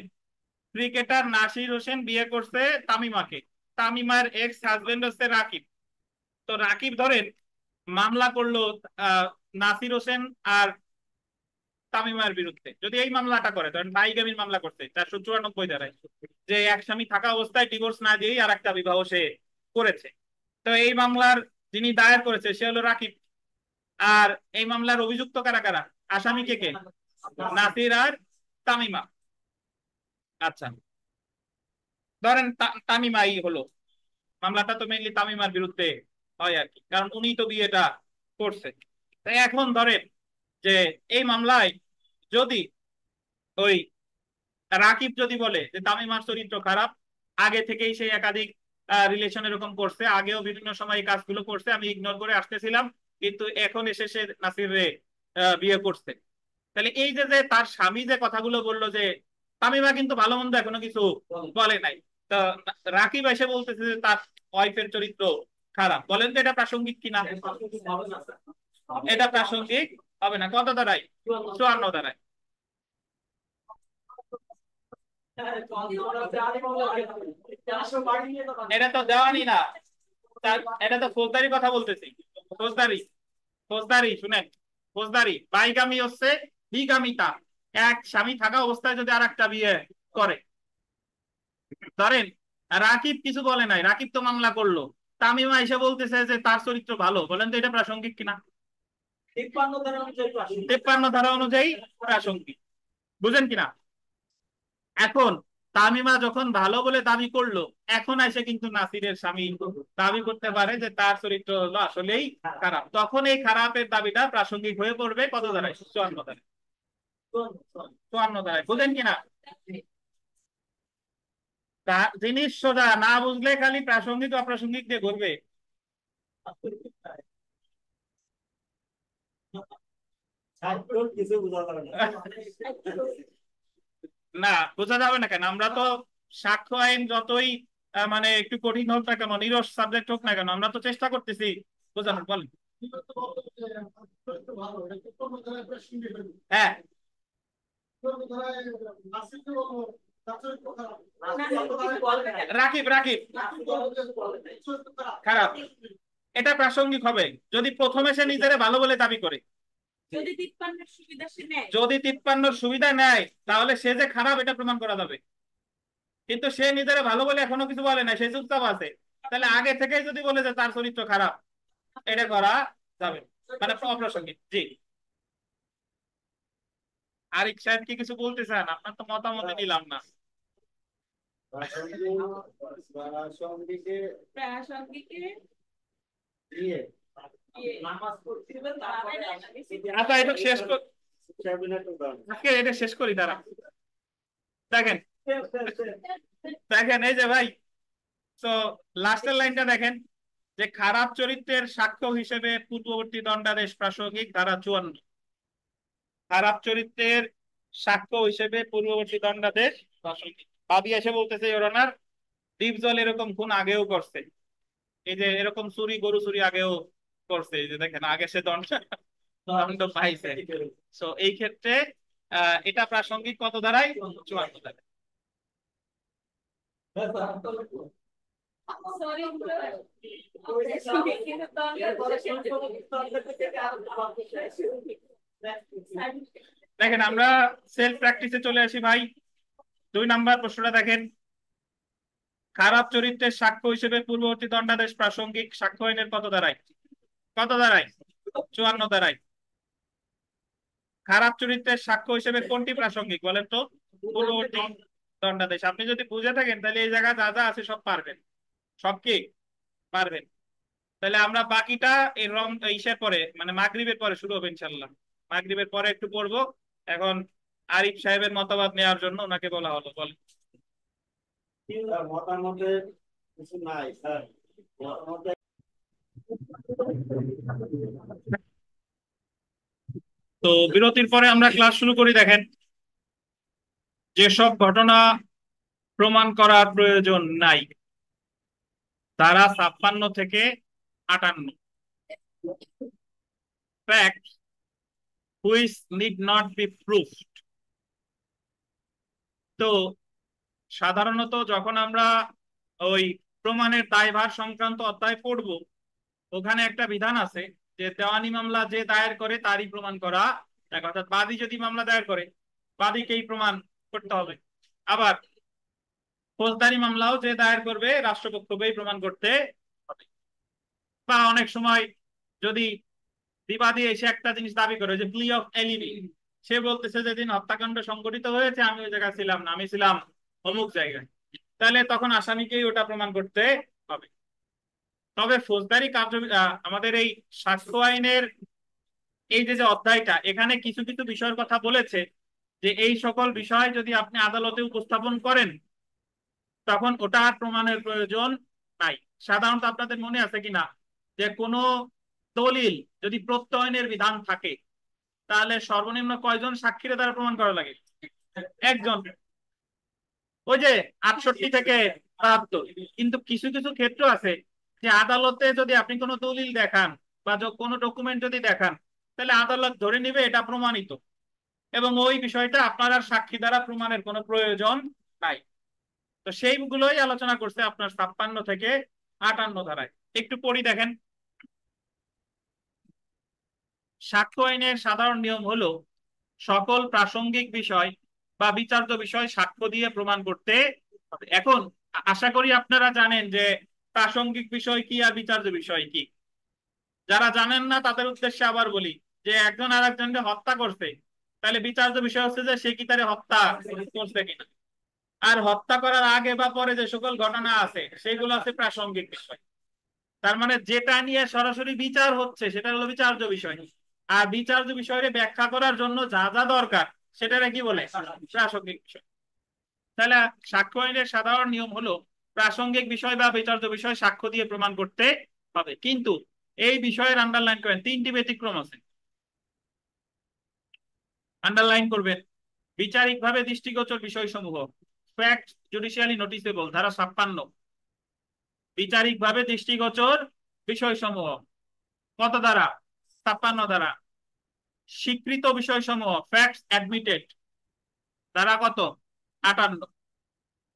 ক্রিকেটার নাসির হোসেন বিয়ে করছে তামিমাকে, তামিমার এক্স হাজবেন্ড হচ্ছে রাকিব। তো রাকিব ধরেন মামলা করলো নাসির হোসেন আর তামিমার বিরুদ্ধে। যদি এই মামলাটা করে, ধরেন বাইগামির মামলা করছে 494 ধারায়, যে এক স্বামী থাকা অবস্থায় ডিভোর্স না দিয়েই আর একটা বিবাহ সে করেছে। তো এই মামলার যিনি দায়ের করেছে সে হলো রাকিব। আর এই মামলার অভিযুক্ত কারা কারা, আসামি কে কে, নাসির আর তামিমা। আচ্ছা ধরেন তামিমাই হলো, মামলাটা তো মেইনলি তামিমার বিরুদ্ধে হয় আর কি, কারণ উনি তো বিয়েটা করছে। তাই এখন ধরেন যে এই মামলায় যদি ওই রাকিব যদি বলে যে তামিমার চরিত্র খারাপ, আগে থেকেই সেই একাধিক রিলেশন এরকম করছে, আগেও বিভিন্ন সময় এই কাজগুলো করছে, আমি ইগনোর করে আসতেছিলাম, কিন্তু এখন এসে সে নাসির রে বিয়ে করছে। তাহলে এই যে যে তার স্বামী যে কথাগুলো বললো যে তামিমা কিন্তু ভালো মন্দ এখনো কিছু বলে নাই, তো রাকিব এসে বলতেছে যে তার ওয়াইফের চরিত্র খারাপ, বলেন তো এটা প্রাসঙ্গিক কিনা? এটা প্রাসঙ্গিক হবে না। কত দ্বারাই? 54 দ্বারাই। এটা তো দেওয়ানি না, এটা তো ফৌজদারি কথা বলতেছি। ফৌজদারি, ফৌজদারি শুনেন, ফৌজদারি। বাইগামি হচ্ছে বিগামিতা, এক স্বামী থাকা অবস্থায় যদি আর একটা বিয়ে করে। ধরেন রাকিব কিছু বলে নাই, রাকিব তো মামলা করলো, তামিমা এসে বলতেছে যে তার চরিত্র ভালো, বলেন তো এটা প্রাসঙ্গিক কিনা? 53 ধারা অনুযায়ী প্রাসঙ্গিক, বুঝেন কিনা? এখন তামিমা যখন ভালো বলে দাবি করলো, এখন এসে কিন্তু নাসিরের স্বামী দাবি করতে পারে যে তার চরিত্র হলো আসলেই খারাপ, তখন এই খারাপের দাবিটা প্রাসঙ্গিক হয়ে পড়বে কত ধারায়? 54 ধারায়। 54 ধারায়, বুঝেন কিনা? তা জিনিস সোজা, না বুঝলে খালি প্রাসঙ্গিক অপ্রাসঙ্গিক দিয়ে ঘুরবে। না, বোঝা যাবে না কেন? আমরা তো সাক্ষ্য আইন যতই মানে একটু কঠিন হোক না কেন, নিরস সাবজেক্ট হোক না কেন, আমরা তো চেষ্টা করতেছি বোঝানোর। বলেন। হ্যাঁ, রাকিব রাকিব খারাপ, এটা প্রাসঙ্গিক হবে যদি প্রথমে সে নিজেরে ভালো বলে দাবি করে। যদি 53 সুবিধা নেয় তাহলে সে যে খারাপ এটা প্রমাণ করা যাবে, কিন্তু সে নিজেরে ভালো বলে এখনো কিছু বলে না, সে চুপচাপ আছে, তাহলে আগে থেকে যদি বলে যে তার চরিত্র খারাপ, এটা করা যাবে, মানে অপ্রাসঙ্গিক। জি, আরিফ সাহেব কি কিছু বলতে চান? আপনার তো মতামত নিলাম না। আচ্ছা, এটা শেষ করি, এটা শেষ করি তারা। দেখেন দেখেন এই যে ভাই, তো লাস্টের লাইনটা দেখেন যে খারাপ চরিত্রের সাক্ষ্য হিসেবে পূর্ববর্তী দণ্ডাদেশ প্রাসঙ্গিক, ধারা 54। খারাপ চরিত্রের সাক্ষ্য হিসেবে পূর্ববর্তী দণ্ডাদেশ প্রাসঙ্গিক। বাদী এসে বলতেছে ইওর অনার, ডিপজল এরকম খুন আগেও করছে, এই যে এরকম চুরি, গরু চুরি আগেও করছে, এই যে দেখেন আগে সে দণ্ড দণ্ড পাইছে। তো এই ক্ষেত্রে এটা প্রাসঙ্গিক কত ধারায়? 54 ধারায়। দেখেন আমরা সেলফ প্র্যাকটিসে চলে আসি ভাই। 2 নাম্বার প্রশ্নটা দেখেন, খারাপ চরিত্রের সাক্ষ্য হিসেবে পূর্ববর্তী দণ্ডাদেশ প্রাসঙ্গিক সাক্ষ্য আইনের কত ধারায়? কত ধারায়? 54 ধারায়। খারাপ চরিত্রের সাক্ষ্য হিসেবে কোনটি প্রাসঙ্গিক বলেন তো? পূর্ববর্তী দণ্ডাদেশ। আপনি যদি বুঝে থাকেন তাহলে এই জায়গায় যা যা আছে সব পারবেন, সব কি পারবেন। তাহলে আমরা বাকিটা এই ইসের পরে, মানে মাগরিবের পরে শুরু হবে ইনশাল্লাহ। মাগরিবের পরে একটু পড়বো। এখন আরিফ সাহেবের মতামত নেওয়ার জন্য ওনাকে বলা হলো। বলেন। মতামতে কিছু নাই স্যার, মতামতে তো বিরতির পরে আমরা ক্লাস শুরু করি। দেখেন, যেসব ঘটনা প্রমাণ করার প্রয়োজন নাই, ধারা 56 থেকে 58। Fact which need not be proofed. তো সাধারণত যখন আমরা ওই প্রমাণের দায়ভার সংক্রান্ত অধ্যায় পড়ব, ওখানে একটা বিধান আছে যে দেওয়ানি মামলা যে দায়ের করে তারই প্রমাণ করা এক, অর্থাৎ বাদী যদি মামলা দায়ের করে বাদীকেই প্রমাণ করতে হবে। আবার ফৌজদারি মামলাও যে দায়ের করবে রাষ্ট্রপক্ষকেই প্রমাণ করতে হবে। বা অনেক সময় যদি বিবাদী এসে একটা জিনিস দাবি করে, যে প্লি অফ এলিবি, সে বলতেছে যেদিন হত্যাকাণ্ড সংঘটিত হয়েছে আমি ওই জায়গায় ছিলাম না, আমি ছিলাম অমুক জায়গায়, তাহলে তখন আসামিকেই ওটা প্রমাণ করতে হবে। তবে ফৌজদারি কার্য আমাদের এই সাক্ষ্য আইনের এই যে যে অধ্যায়টা, এখানে কিছু কিছু বিষয়ের কথা বলেছে যে এই সকল বিষয় যদি আপনি আদালতে উপস্থাপন করেন তখন ওটা আর প্রমাণের প্রয়োজন নাই। সাধারণত আপনাদের মনে আছে কিনা যে কোনো দলিল যদি প্রত্যয়নের বিধান থাকে তাহলে সর্বনিম্ন কয়জন সাক্ষীর দ্বারা প্রমাণ করা লাগে? একজন। ওই যে 68 থেকে 72। কিন্তু কিছু কিছু ক্ষেত্র আছে যে আদালতে যদি আপনি কোনো দলিল দেখান বা কোনো ডকুমেন্ট যদি দেখান, তাহলে আদালত ধরে নিবে এটা প্রমাণিত, এবং ওই বিষয়টা আপনার আর সাক্ষী দ্বারা প্রমাণের কোনো প্রয়োজন নাই। তো সেইগুলোই আলোচনা করছে আপনার 56 থেকে 58 ধারায়। একটু পড়ি দেখেন। সাক্ষ্য আইনের সাধারণ নিয়ম হলো সকল প্রাসঙ্গিক বিষয় বা বিচার্য বিষয় সাক্ষ্য দিয়ে প্রমাণ করতে হবে। এখন আশা করি আপনারা জানেন যে প্রাসঙ্গিক বিষয় কি আর বিচার্য বিষয় কি। যারা জানেন না তাদের উদ্দেশ্যে আবার বলি যে একজন আর একজনকে হত্যা করছে, তাহলে বিচার্য বিষয় হচ্ছে যে সে কি তারে হত্যা করছে কিনা। আর হত্যা করার আগে বা পরে যে সকল ঘটনা আছে সেগুলো আছে প্রাসঙ্গিক বিষয়। তার মানে যেটা নিয়ে সরাসরি বিচার হচ্ছে সেটা হলো বিচার্য বিষয়। আর বিচার্য বিষয়ে ব্যাখ্যা করার জন্য যা যা দরকার সেটারে কি বলে, প্রাসঙ্গিক বিষয়। তাহলে সাক্ষ্য আইনের সাধারণ নিয়ম হলো প্রাসঙ্গিক বিষয় বা বিচার্য বিষয় সাক্ষ্য দিয়ে প্রমাণ করতে হবে। কিন্তু এই বিষয়ের আন্ডারলাইন করেন, তিনটি ব্যতিক্রম আছে, আন্ডারলাইন করবেন। বিচারিকভাবে দৃষ্টিগোচর বিষয়সমূহ, ফ্যাক্ট জুডিশিয়ালি নোটিসেবল, ধারা 56। বিচারিকভাবে দৃষ্টিগোচর বিষয়সমূহ কত ধারা? 56 ধারা। স্বীকৃত বিষয়সমূহ, ফ্যাক্টস অ্যাডমিটেড, ধারা কত? 58।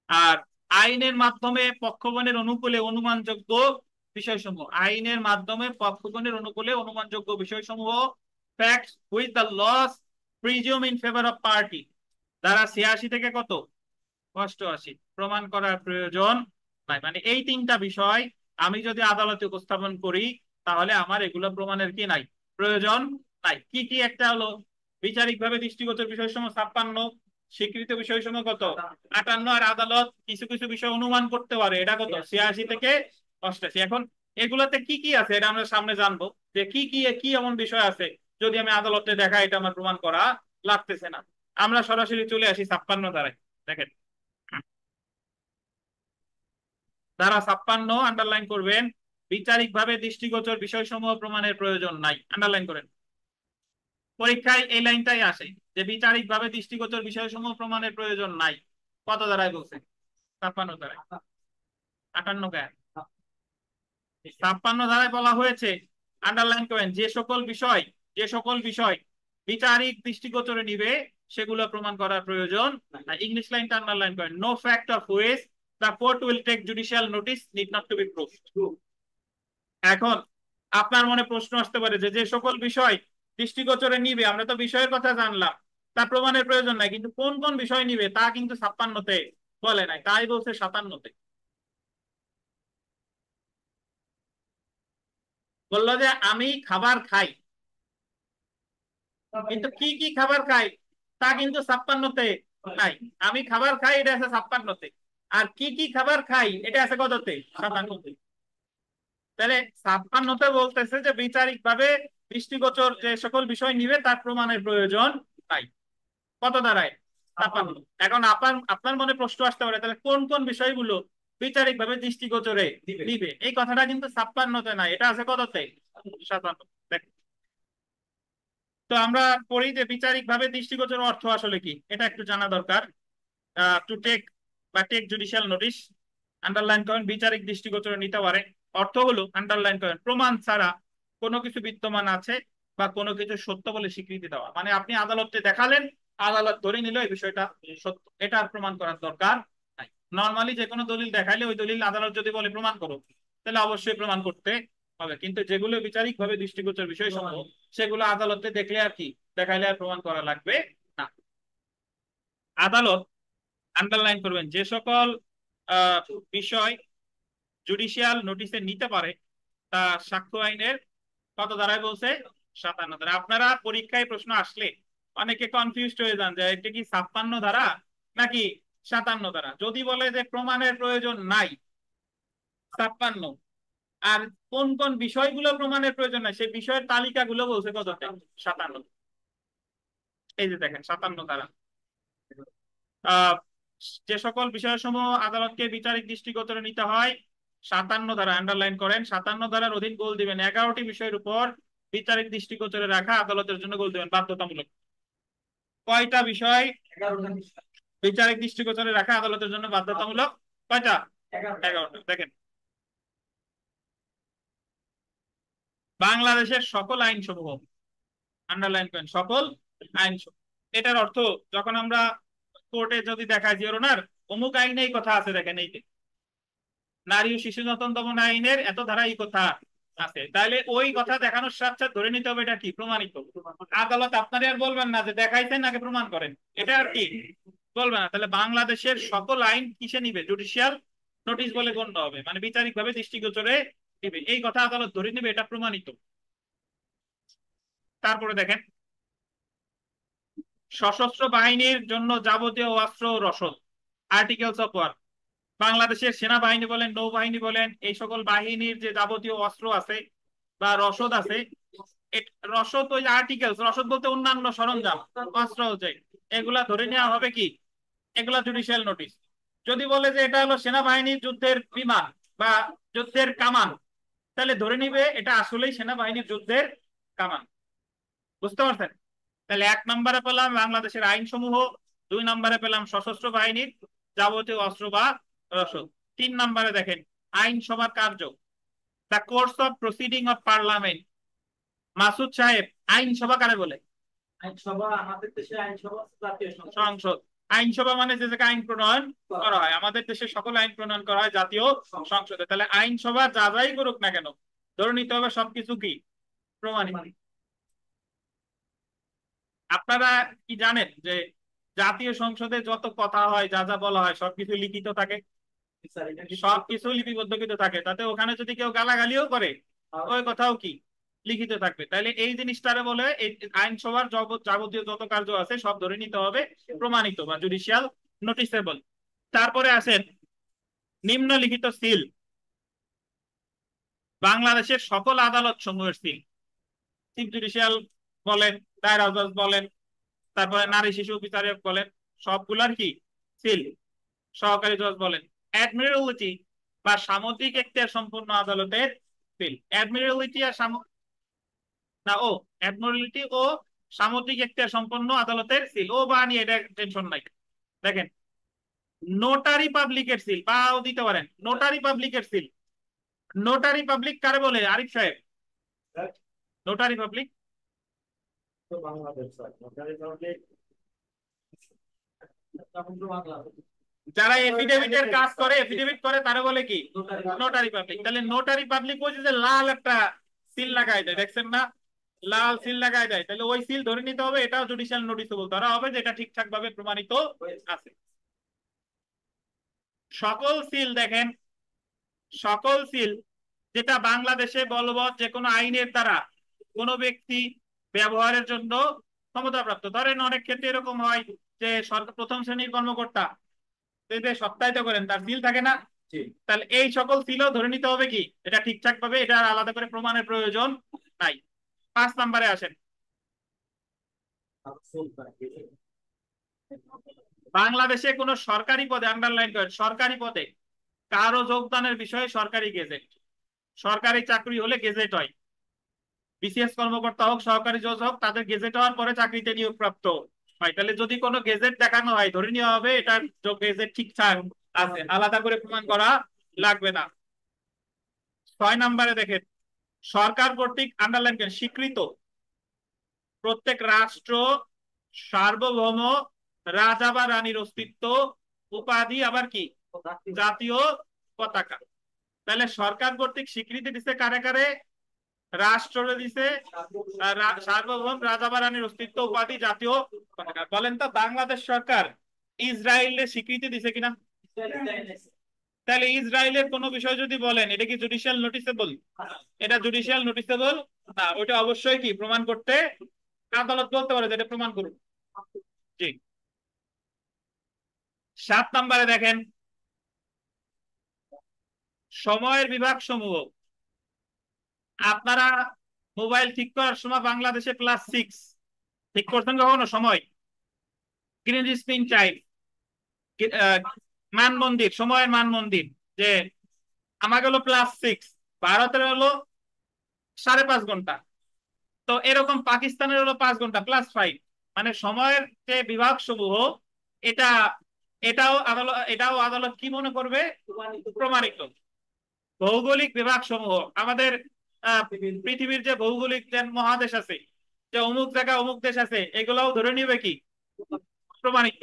আর আইনের মাধ্যমে পক্ষগণের অনুকূলে অনুমানযোগ্য বিষয়সমূহ, আইনের মাধ্যমে পক্ষগণের অনুকূলে অনুমানযোগ্য বিষয়সমূহ, facts with the laws presume in favour of party, ধারা 86 থেকে কত? 88। প্রমাণ করার প্রয়োজন নাই। মানে এই তিনটা বিষয় আমি যদি আদালতে উপস্থাপন করি তাহলে আমার এগুলো প্রমাণের কি নাই, প্রয়োজন নাই। কি কি? একটা হলো বিচারিকভাবে দৃষ্টিগোচর বিষয়সমূহ 56, স্বীকৃত বিষয়সমূহ কত? 58। আর আদালত কিছু কিছু বিষয় অনুমান করতে পারে, এটা কত? 86 থেকে 88। এখন এগুলাতে কি কি আছে এটা আমরা সামনে জানবো, যে কি কি কি এমন বিষয় আছে যদি আমি আদালতে দেখা এটা আমার প্রমাণ করা লাগতেছে না। আমরা সরাসরি চলে আসি 56 ধারায়। দেখেন, ধারা 56 আন্ডারলাইন করবেন। বিচারিকভাবে দৃষ্টিগোচর বিষয়সমূহ প্রমাণের প্রয়োজন নাই, আন্ডারলাইন করেন। পরীক্ষায় এই লাইনটাই আসে যে বিচারিকভাবে দৃষ্টিগোচর বিষয়সমূহ প্রমাণের প্রয়োজন নাই। কত ধারায় বলছে? 56 ধারায়। 58 গায়ে 56 ধারায় বলা হয়েছে, আন্ডারলাইন করেন, যে সকল বিষয় বিচারিক দৃষ্টিগোচরে নিবে সেগুলো প্রমাণ করার প্রয়োজন নাই। ইংলিশ লাইনটা আন্ডারলাইন করেন, no fact of which the court will take judicial notice need not to be proved. এখন আপনার মনে প্রশ্ন আসতে পারে যে যে সকল বিষয় দৃষ্টিগোচরে নিবে, আমরা তো বিষয়ের কথা জানলাম, তা প্রমাণের প্রয়োজন নাই, কিন্তু কোন কোন বিষয় নিবে তা কিন্তু 56-তে বলে নাই, তাই বলছে 57-তে। বললো যে আমি খাবার খাই, কিন্তু কি কি খাবার খাই তা কিন্তু 56-তে নাই। আমি খাবার খাই এটা আছে 56-তে, আর কি কি খাবার খাই এটা আছে কততে? 57-তে। তাহলে 56-তে বলতেছে যে বিচারিক ভাবে দৃষ্টিগোচর যে সকল বিষয় নিবে তার প্রমাণের প্রয়োজন নাই। কত দাঁড়ায়? 56। এখন আপনার আপনার মনে প্রশ্ন আসতে পারে তাহলে কোন কোন বিষয়গুলো বিচারিক ভাবে দৃষ্টিগোচরে নিবে, এই কথাটা কিন্তু 56-তে নাই, এটা আছে কততে? 57। তো আমরা পড়ি যে বিচারিক ভাবে দৃষ্টিগোচর অর্থ আসলে কি এটা একটু জানা দরকার। টু টেক বা টেক জুডিশিয়াল নোটিশ, আন্ডারলাইন করেন, বিচারিক দৃষ্টিগোচরে নিতে পারে। অর্থ হলো, আন্ডারলাইন করেন, প্রমাণ ছাড়া কোনো কিছু বিদ্যমান আছে বা কোনো কিছু সত্য বলে স্বীকৃতি দেওয়া। মানে আপনি আদালতে দেখালেন, আদালত ধরে নিল এই বিষয়টা সত্য, এটা আর প্রমাণ করার দরকার নাই। নর্মালি যে কোনো দলিল দেখাইলে ওই দলিল আদালত যদি বলে প্রমাণ করো তাহলে অবশ্যই প্রমাণ করতে হবে, কিন্তু যেগুলো বিচারিক ভাবে দৃষ্টিগোচর বিষয় সমূহ সেগুলো আদালতে দেখলে আর কি, দেখাইলে আর প্রমাণ করা লাগবে না। আদালত, আন্ডারলাইন করবেন, যে সকল আহ, বিষয় জুডিশিয়াল নোটিসে নিতে পারে তা সাক্ষ্য আইনের কত ধারায় বলছে? 57 ধারা। আপনারা পরীক্ষায় প্রশ্ন আসলে অনেকে কনফিউজড হয়ে যান যে এটা কি 56 ধারা নাকি 57 ধারা। যদি বলে যে প্রমাণের প্রয়োজন নাই 56, আর কোন কোন বিষয়গুলো প্রমাণের প্রয়োজন নাই সেই বিষয়ের তালিকাগুলো বলছে কততে? 57। এই যে দেখেন 57 ধারা। আহ যে সকল বিষয়সমূহ আদালতকে বিচারিক দৃষ্টিগোচরে নিতে হয়, 57 ধারা আন্ডারলাইন করেন। 57 ধারার অধীন গোল দিবেন 11টি বিষয়ের উপর বিচারিক দৃষ্টিগোচরে রাখা আদালতের জন্য গোল দিবেন বাধ্যতামূলক। কয়টা বিষয় 11টা। বিচারিক দৃষ্টিগোচরে রাখা আদালতের জন্য বাধ্যতামূলক? কয়টা? 11টা। 11টা। দেখেন, বাংলাদেশের সকল আইন সমূহ, আন্ডারলাইন করেন, সকল আইন সমূহ। এটার অর্থ যখন আমরা কোর্টে যদি দেখায় যে ওনার অমুক আইনে এই কথা আছে, দেখেন এই যে নারী ও শিশু নির্যাতন দমন আইনের এত ধারা এই কথা আছে, তাহলে ওই কথা দেখানোর সাথে সাথে ধরে নিতে হবে এটা কি প্রমাণিত। আদালত আপনারা আর বলবেন না যে দেখাইছেন আগে প্রমাণ করেন, এটা আর কি বলবে না। তাহলে বাংলাদেশের সকল আইন কিসে নিবে? জুডিশিয়াল নোটিশ বলে গণ্য হবে, মানে বিচারিক ভাবে দৃষ্টিগোচরে দিবে, এই কথা আদালত ধরে নিবে, এটা প্রমাণিত। তারপরে দেখেন, সশস্ত্র বাহিনীর জন্য যাবতীয় অস্ত্র ও রসদ, আর্টিকেলস অফ ওয়ার। বাংলাদেশের সেনাবাহিনী বলেন, নৌবাহিনী বলেন, এই সকল বাহিনীর যে যাবতীয় অস্ত্র আছে বা রসদ আছে, রসদ ওই আর্টিকেলস, রসদ বলতে অন্যান্য সরঞ্জাম, অস্ত্র হচ্ছে, এগুলা ধরে নেওয়া হবে কি, এগুলা জুডিশিয়াল নোটিশ। যদি বলে যে এটা হলো সেনাবাহিনীর যুদ্ধের বিমান বা যুদ্ধের কামান, তাহলে ধরে নিবে এটা আসলেই সেনাবাহিনীর যুদ্ধের কামান। বুঝতে পারছেন? তাহলে 1 নম্বরে পেলাম বাংলাদেশের আইন সমূহ, 2 নম্বরে পেলাম সশস্ত্র বাহিনীর যাবতীয় অস্ত্র বা রসদ। 3 নম্বরে দেখেন আইনসভার কার্য, the course of proceeding of parliament. Masud সাহেব, আইনসভা কারে বলে? আইনসভা আমাদের দেশে আইনসভা হচ্ছে জাতীয় সংসদ। সংসদ। আইনসভা মানে যে জায়গায় আইন প্রণয়ন করা হয়, আমাদের দেশে সকল আইন প্রণয়ন করা হয় জাতীয় সংসদে। তাহলে আইনসভা যা যাই করুক না কেন, ধরে নিতে হবে সবকিছু কি প্রমাণিত। আপনারা কি জানেন যে জাতীয় সংসদে যত কথা হয়, যা যা বলা হয়, সবকিছু লিখিত থাকে, স্যার এটা কি সবকিছু লিপিবদ্ধকৃত থাকে। তাতে ওখানে যদি কেউ গালাগালিও করে, ওই কথাও কি লিখিত থাকবে। তাহলে এই জিনিসটারে বলে এই আইনসভার যাবতীয় যত কার্য আছে সব ধরে নিতে হবে প্রমাণিত বা জুডিশিয়াল নোটিসেবল। তারপরে আসেন নিম্নলিখিত সিল, বাংলাদেশের সকল আদালত সমূহের সিল। চিফ জুডিশিয়াল বলেন, দায়রা জজ বলেন, তারপরে নারী শিশু বিচারক বলেন, সবগুলার কি সিল। সহকারী জজ বলেন, অ্যাডমিরালিটি বা সামুদ্রিক এখতিয়ার সম্পন্ন আদালতের সিল। অ্যাডমিরালিটি আর না ও অ্যাডমিরালিটি ও সামুদ্রিক এখতিয়ার সম্পন্ন আদালতের সিল, ও বা নিয়ে এটা টেনশন নাই। দেখেন, নোটারি পাবলিকের সিল, বাও দিতে পারেন, নোটারি পাবলিকের সিল। নোটারি পাবলিক কারে বলে আরিফ সাহেব? স্যার? নোটারি পাবলিক তো বাংলাদেশ স্যার সরকারি তাহলে তখন তো বাংলাদেশ যারা এফিডেভিটের কাজ করে, এফিডেভিট করে, তারা বলে কি নোটারি নোটারি পাবলিক। তাহলে নোটারি পাবলিক ওই যে লাল একটা সিল লাগাই দেয়, দেখছেন না, লাল সিল লাগাই দেয়, তাহলে ওই সিল ধরে নিতে হবে এটাও জুডিশিয়াল নোটিসেবল ধরা হবে, যে এটা ঠিকঠাক ভাবে প্রমাণিত আছে। সকল সিল দেখেন, সকল সিল যেটা বাংলাদেশে বলবৎ যে কোনো আইনের দ্বারা কোনো ব্যক্তি ব্যবহারের জন্য ক্ষমতাপ্রাপ্ত। ধরেন অনেক ক্ষেত্রে এরকম হয় যে সরকার প্রথম শ্রেণীর কর্মকর্তা সত্যায়িত করেন, তার সিল থাকে না, জি তাহলে এই সকল সিলও ধরে নিতে হবে কি এটা ঠিকঠাক ভাবে, এটা আর আলাদা করে প্রমাণের প্রয়োজন নাই। 5 নম্বরে আসেন, বাংলাদেশে কোনো সরকারি পদে, আন্ডারলাইন করেন, সরকারি পদে কারো যোগদানের বিষয়ে সরকারি গেজেট। সরকারি চাকরি হলে গেজেট হয়, বিসিএস কর্মকর্তা হোক, সহকারী জজ হোক, তাদের গেজেট হওয়ার পরে চাকরিতে নিয়োগপ্রাপ্ত হয়। তাহলে যদি কোনো গেজেট দেখানো হয়, ধরে নেওয়া হবে এটার গেজেট ঠিকঠাক আছে, আলাদা করে প্রমাণ করা লাগবে না। 6 নম্বরে দেখেন, সরকার কর্তৃক, আন্ডারলাইন করেন, স্বীকৃত প্রত্যেক রাষ্ট্র সার্বভৌম রাজা বা রানীর অস্তিত্ব, উপাধি, আবার কি জাতীয় পতাকা। তাহলে সরকার কর্তৃক স্বীকৃতি দিছে কারে কারে? রাষ্ট্র দিছে, সার্বভৌম রাজা বা রানীর অস্তিত্ব, উপাধি, জাতীয় পতাকা। বলেন তো বাংলাদেশ সরকার ইসরায়েলের স্বীকৃতি দিছে কিনা? তাহলে ইসরায়েলের কোনো বিষয় যদি বলেন, এটা কি জুডিশিয়াল নোটিসেবল? এটা জুডিশিয়াল নোটিসেবল না, ওইটা অবশ্যই কি প্রমাণ করতে আদালত বলতে পারে যে এটা প্রমাণ করুন। জি। 7 নম্বরে দেখেন, সময়ের বিভাগ সমূহ। আপনারা মোবাইল ঠিক করার সময় বাংলাদেশে +6 ঠিক করছেন কখনো? সময় গ্রিনিচ মিন টাইম, মান মন্দির, সময়ের মান মন্দির, যে আমাকে হলো +6, ভারতের হলো 5.5 ঘন্টা, তো এরকম পাকিস্তানের হলো 5 ঘন্টা, +5। মানে সময়ের যে বিভাগ সমূহ, এটা এটাও আদালত কি মনে করবে প্রমাণিত। ভৌগোলিক বিভাগ সমূহ, আমাদের পৃথিবীর যে ভৌগোলিক যে মহাদেশ আছে, যে অমুক জায়গা অমুক দেশ আছে, এগুলাও ধরে নিবে কি প্রমাণিত।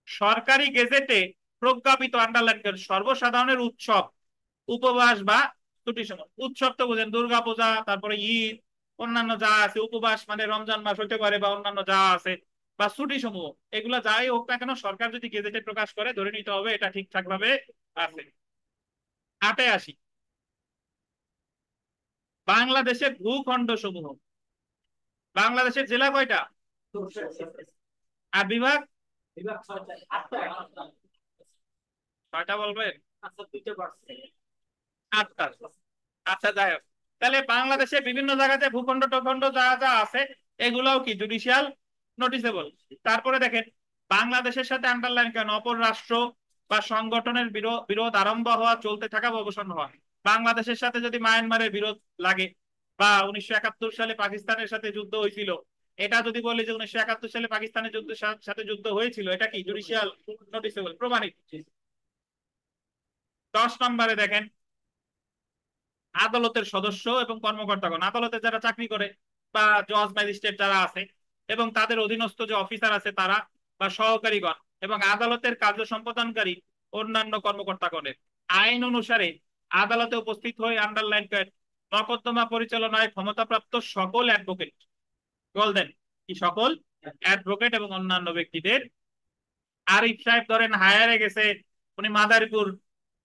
সরকারি গেজেটে প্রজ্ঞাপিত, আন্ডারলাইন করেন, সর্বসাধারণের উৎসব, উপবাস বা ছুটি সমূহ। উৎসব তো বুঝেন, দুর্গা পূজা, তারপরে ঈদ, অন্যান্য যা আছে, উপবাস মানে রমজান মাস হতে পারে, বা অন্যান্য যা আছে, বা ছুটি সমূহ, এগুলা যাই হোক না কেন সরকার যদি গেজেটে প্রকাশ করে ধরে নিতে হবে এটা ঠিকঠাক ভাবে আছে। 8-এ আসি, বাংলাদেশের ভূখণ্ড সমূহ। বাংলাদেশের জেলা কয়টা আর বিভাগ? বিভাগ 6টা, 8টা, ছয়টা বলবেন? আচ্ছা 2টা পারছে। 8টা। আচ্ছা যাই হোক, তাহলে বাংলাদেশে বিভিন্ন জায়গাতে ভূখণ্ড টখণ্ড যা যা আছে এগুলাও কি জুডিশিয়াল নোটিসেবল। তারপরে দেখেন, বাংলাদেশের সাথে আন্ডারলাইন কেন, অপর রাষ্ট্র বা সংগঠনের বিরোধ আরম্ভ হওয়া, চলতে থাকা বা অবসান হওয়া। বাংলাদেশের সাথে যদি মায়ানমারের বিরোধ লাগে, বা 1971 সালে পাকিস্তানের সাথে যুদ্ধ হয়েছিল, এটা যদি বলি যে 1971 সালে পাকিস্তানের সাথে যুদ্ধ হয়েছিল, এটা কি জুডিশিয়াল নোটিসেবল, প্রমাণিত। 10 নম্বরে দেখেন, আদালতের সদস্য এবং কর্মকর্তাগণ, আদালতে যারা চাকরি করে বা জজ ম্যাজিস্ট্রেট যারা আছে এবং তাদের অধীনস্থ যে অফিসার আছে তারা, বা সহকারীগণ, এবং আদালতের কার্য সম্পাদনকারী অন্যান্য কর্মকর্তাগণের আইন অনুসারে আদালতে উপস্থিত হয়ে আন্ডারলাইন মকদ্দমা পরিচালনায় ক্ষমতাপ্রাপ্ত সকল অ্যাডভোকেট, বলতেন কি সকল অ্যাডভোকেট এবং অন্যান্য ব্যক্তিদের। আরিফ সাহেব ধরেন হায়ারে গেছে, উনি মাদারীপুর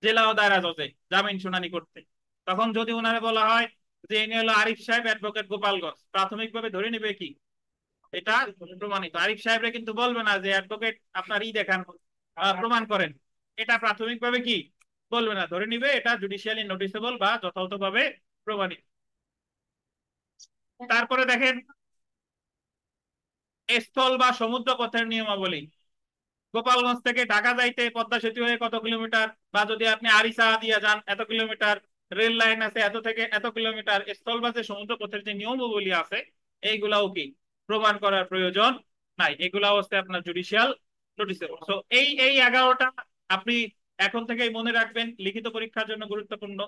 জেলা ও দায়রা জজে জামিন শুনানি করতে, তখন যদি ওনারে বলা হয় যে ইনি হলো আরিফ সাহেব অ্যাডভোকেট গোপালগঞ্জ, প্রাথমিকভাবে ধরে নিবে কি এটা প্রমাণিত। আরিফ সাহেবরে কিন্তু বলবে না যে অ্যাডভোকেট আপনার দেখান, প্রমাণ করেন, এটা প্রাথমিকভাবে কি বলবে না, ধরে নিবে এটা জুডিশিয়ালি নোটিসেবল বা যথাযথভাবে প্রমাণিত। তারপরে দেখেন, স্থল বা সমুদ্র পথের নিয়মাবলী। গোপালগঞ্জ থেকে ঢাকা যাইতে পদ্মা সেতু হয়ে কত কিলোমিটার, বা যদি আপনি আরিচা দিয়ে যান এত কিলোমিটার, রেল লাইন আছে এত থেকে এত কিলোমিটার, স্থল বা সমুদ্র পথের যে নিয়মাবলী আছে এইগুলাও কি প্রমাণ করার প্রয়োজন নাই, এগুলাও হচ্ছে আপনার জুডিশিয়াল নোটিসেবল। তো এই এই 11টা আপনি এখন থেকেই মনে রাখবেন, লিখিত পরীক্ষার জন্য গুরুত্বপূর্ণ।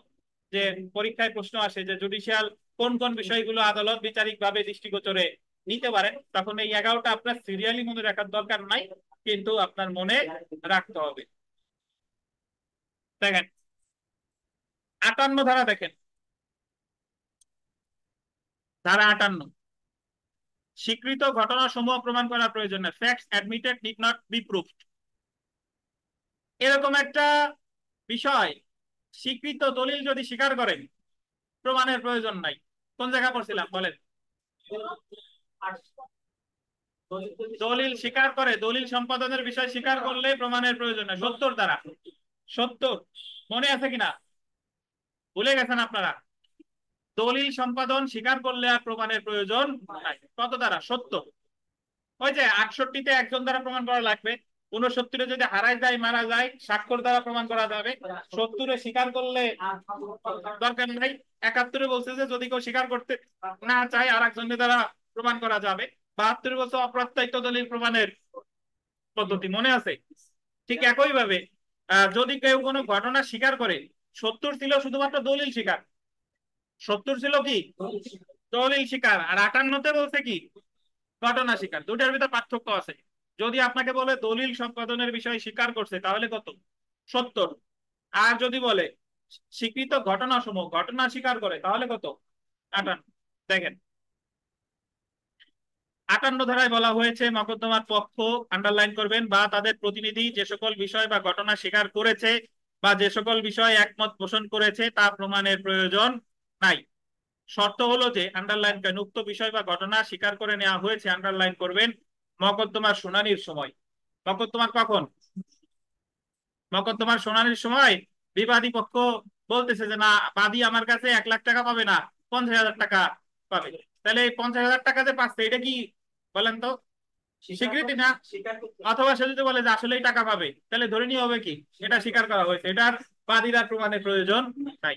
যে পরীক্ষায় প্রশ্ন আসে যে জুডিশিয়াল কোন কোন বিষয়গুলো আদালত বিচারিক ভাবে দৃষ্টিগোচরে নিতে পারেন, তখন এই 11টা আপনার সিরিয়ালি মনে রাখার দরকার নাই, কিন্তু আপনার মনে রাখতে হবে। দেখেন 58 ধারা, দেখেন ধারা 58, স্বীকৃত ঘটনা সমূহ প্রমাণ করার প্রয়োজন নেই, facts admitted need not B proved. এরকম একটা বিষয়, স্বীকৃত দলিল যদি স্বীকার করেন প্রমাণের প্রয়োজন নাই। কোন জায়গা পড়ছিলাম বলেন? দলিল স্বীকার করে, দলিল সম্পাদনের বিষয় স্বীকার করলে প্রমাণের প্রয়োজন নেই। 70 ধারা, 70 মনে আছে কিনা, ভুলে গেছেন আপনারা? দলিল সম্পাদন স্বীকার করলে আর প্রমাণের প্রয়োজন নাই। কত দ্বারা? 70। ওই যে 68-তে একজন দ্বারা প্রমাণ করা লাগবে, 69-এ যদি হারায় যায় মারা যায় স্বাক্ষর দ্বারা প্রমাণ করা যাবে, 70-এ স্বীকার করলে দরকার নাই, 71-এ বলছে যে যদি কেউ স্বীকার করতে না চায় আর একজনের দ্বারা প্রমাণ করা যাবে, 72-এ বলছে অপ্রত্যায়িত দলিল প্রমাণের পদ্ধতি, মনে আছে? ঠিক একই ভাবে যদি কেউ কোনো ঘটনা স্বীকার করে, 70 ছিল শুধুমাত্র দলিল স্বীকার, 70 ছিল কি দলিল স্বীকার, আর 58-তে বলছে কি ঘটনা স্বীকার। দুটার ভিতর পার্থক্য আছে। যদি আপনাকে বলে দলিল সম্পাদনের বিষয় স্বীকার করছে তাহলে কত? 70। আর যদি বলে স্বীকৃত ঘটনা সমূহ ঘটনা স্বীকার করে তাহলে কত? 58। দেখেন 58 ধারায় বলা হয়েছে মকদ্দমার পক্ষ, আন্ডারলাইন করবেন, বা তাদের প্রতিনিধি যে সকল বিষয় বা ঘটনা স্বীকার করেছে বা যে সকল বিষয়ে একমত পোষণ করেছে তা প্রমাণের প্রয়োজন নাই। শর্ত হলো যে আন্ডারলাইন করেন, উক্ত বিষয় বা ঘটনা স্বীকার করে নেওয়া হয়েছে, আন্ডারলাইন করবেন, মকদ্দমার শুনানির সময়। মকদ্দমার কখন? মকদ্দমার শুনানির সময় বিবাদী পক্ষ বলতেছে যে না, বাদী আমার কাছে 1 লাখ টাকা পাবে না, 50,000 টাকা পাবে। তাহলে এই 50,000 টাকা যে পাচ্ছে এটা কি বলেন তো? স্বীকৃতি না? অথবা সে যদি বলে যে আসলেই টাকা পাবে, তাহলে ধরে নিয়ে হবে কি এটা স্বীকার করা হয়েছে, এটার বাদীরা প্রমাণের প্রয়োজন নাই।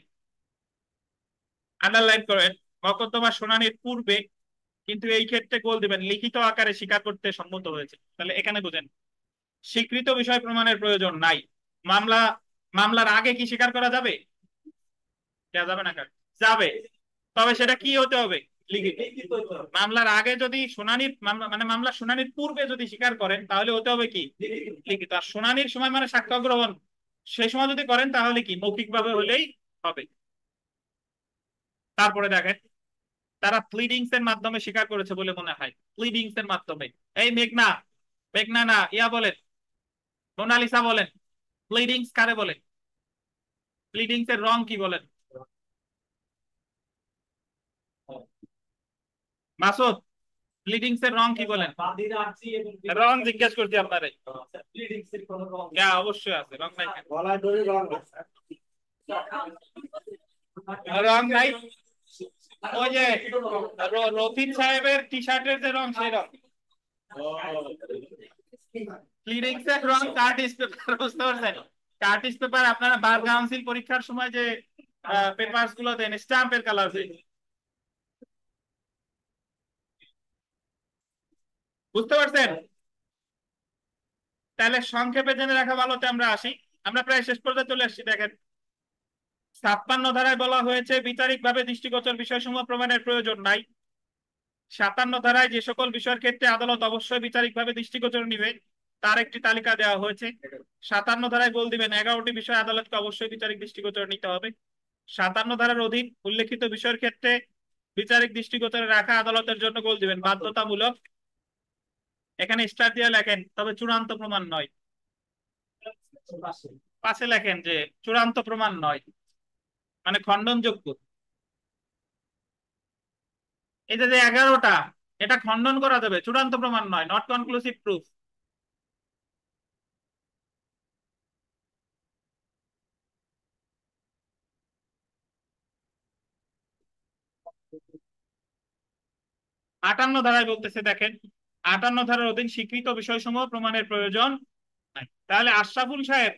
আন্ডারলাইন করেন, মকদ্দমা শুনানির পূর্বে, কিন্তু এই ক্ষেত্রে গোল দিবেন লিখিত আকারে স্বীকার করতে সম্মত হয়েছে। তাহলে এখানে বুঝেন স্বীকৃত বিষয় প্রমাণের প্রয়োজন নাই। মামলা মামলার আগে কি স্বীকার করা যাবে? দেয়া যাবে না? যাবে, তবে সেটা কি হতে হবে? লিখিত। মামলার আগে যদি শুনানির মানে মামলা শুনানির পূর্বে যদি স্বীকার করেন তাহলে হতে হবে কি লিখিত। আর শুনানির সময় মানে সাক্ষ্য গ্রহণ সেই সময় যদি করেন তাহলে কি মৌখিক ভাবে হলেই হবে। তারপরে দেখেন তারা প্লিডিংস এর মাধ্যমে স্বীকার করেছে বলে মনে হয়, প্লিডিংস এর মাধ্যমে। এই মেঘনা, মেঘনা না, ইয়া বলেন, মোনালিসা বলেন, প্লিডিংস কারে বলে? প্লিডিংস এর রং কি বলেন? মাসুদ, প্লিডিংস এর রং কি বলেন? বাদীর আর্জি এবং রং জিজ্ঞেস করছি আপনারে। প্লিডিংস এর কোনো রং হ্যাঁ অবশ্যই আছে, রং নাই কেন? গলায় দড়ি রং রং নাই? ওই যে রফিক সাহেবের টি শার্টের যে রং সেই রং। প্লিডিংস এর রং কার্টিস পেপার, বুঝতে পারছেন? কার্টিস পেপার আপনারা বার কাউন্সিল পরীক্ষার সময় যে পেপারস গুলো দেন, স্ট্যাম্পের কালার, বুঝতে পারছেন? তাহলে সংক্ষেপে জেনে রাখা ভালো। আমরা আসি, আমরা প্রায় শেষ পর্যায়ে চলে আসছি। দেখেন 56 ধারায় বলা হয়েছে বিচারিক ভাবে দৃষ্টিগোচর বিষয়সমূহ প্রমাণের প্রয়োজন নাই। 57 ধারায় যে সকল বিষয়ের ক্ষেত্রে আদালত অবশ্যই বিচারিক ভাবে দৃষ্টিগোচর নিবে তার একটি তালিকা দেওয়া হয়েছে। 57 ধারায় বল দিবেন 11টি বিষয় আদালতকে অবশ্যই বিচারিক দৃষ্টিগোচর নিতে হবে। 57 ধারার অধীন উল্লেখিত বিষয়ের ক্ষেত্রে বিচারিক দৃষ্টিগোচরে রাখা আদালতের জন্য বল দিবেন বাধ্যতামূলক। এখানে স্টার দিয়ে লেখেন তবে চূড়ান্ত প্রমাণ নয়। পাশে লেখেন যে চূড়ান্ত প্রমাণ নয়, মানে খণ্ডনযোগ্য। এই যে 11টা, এটা খণ্ডন করা যাবে, চূড়ান্ত প্রমাণ নয়, নট কনক্লুসিভ প্রুফ। আটান্ন ধারায় বলতেছে, দেখেন 58 ধারার অধীন স্বীকৃত বিষয়সমূহ প্রমাণের প্রয়োজন নাই। তাহলে আশরাফুল সাহেব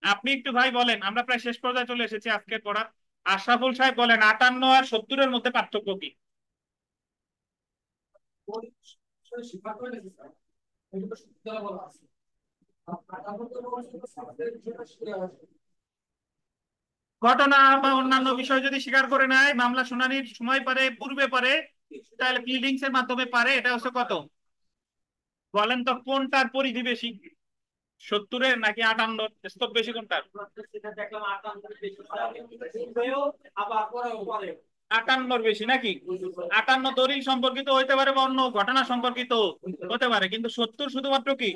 আপনি একটু ভাই বলেন, আমরা প্রায় শেষ পর্যায়ে চলে এসেছি আজকের পড়া। আশরাফুল সাহেব বলেন 58 আর 70-এর মধ্যে পার্থক্য কি? ঘটনা বা অন্যান্য বিষয় যদি স্বীকার করে নেয়, মামলা শুনানির সময় পারে, পূর্বে পারে, তাহলে প্লিডিংস এর মাধ্যমে পারে। এটা হচ্ছে কত বলেন তো, কোনটার পরিধি বেশি, 70-এর নাকি 58-র? স্তব বেশি কোনটার? দেখলাম 58-র বেশি নাকি? 58 দলিল সম্পর্কিত হইতে পারে বা অন্য ঘটনা সম্পর্কিত হতে পারে, কিন্তু 70 শুধুমাত্র কি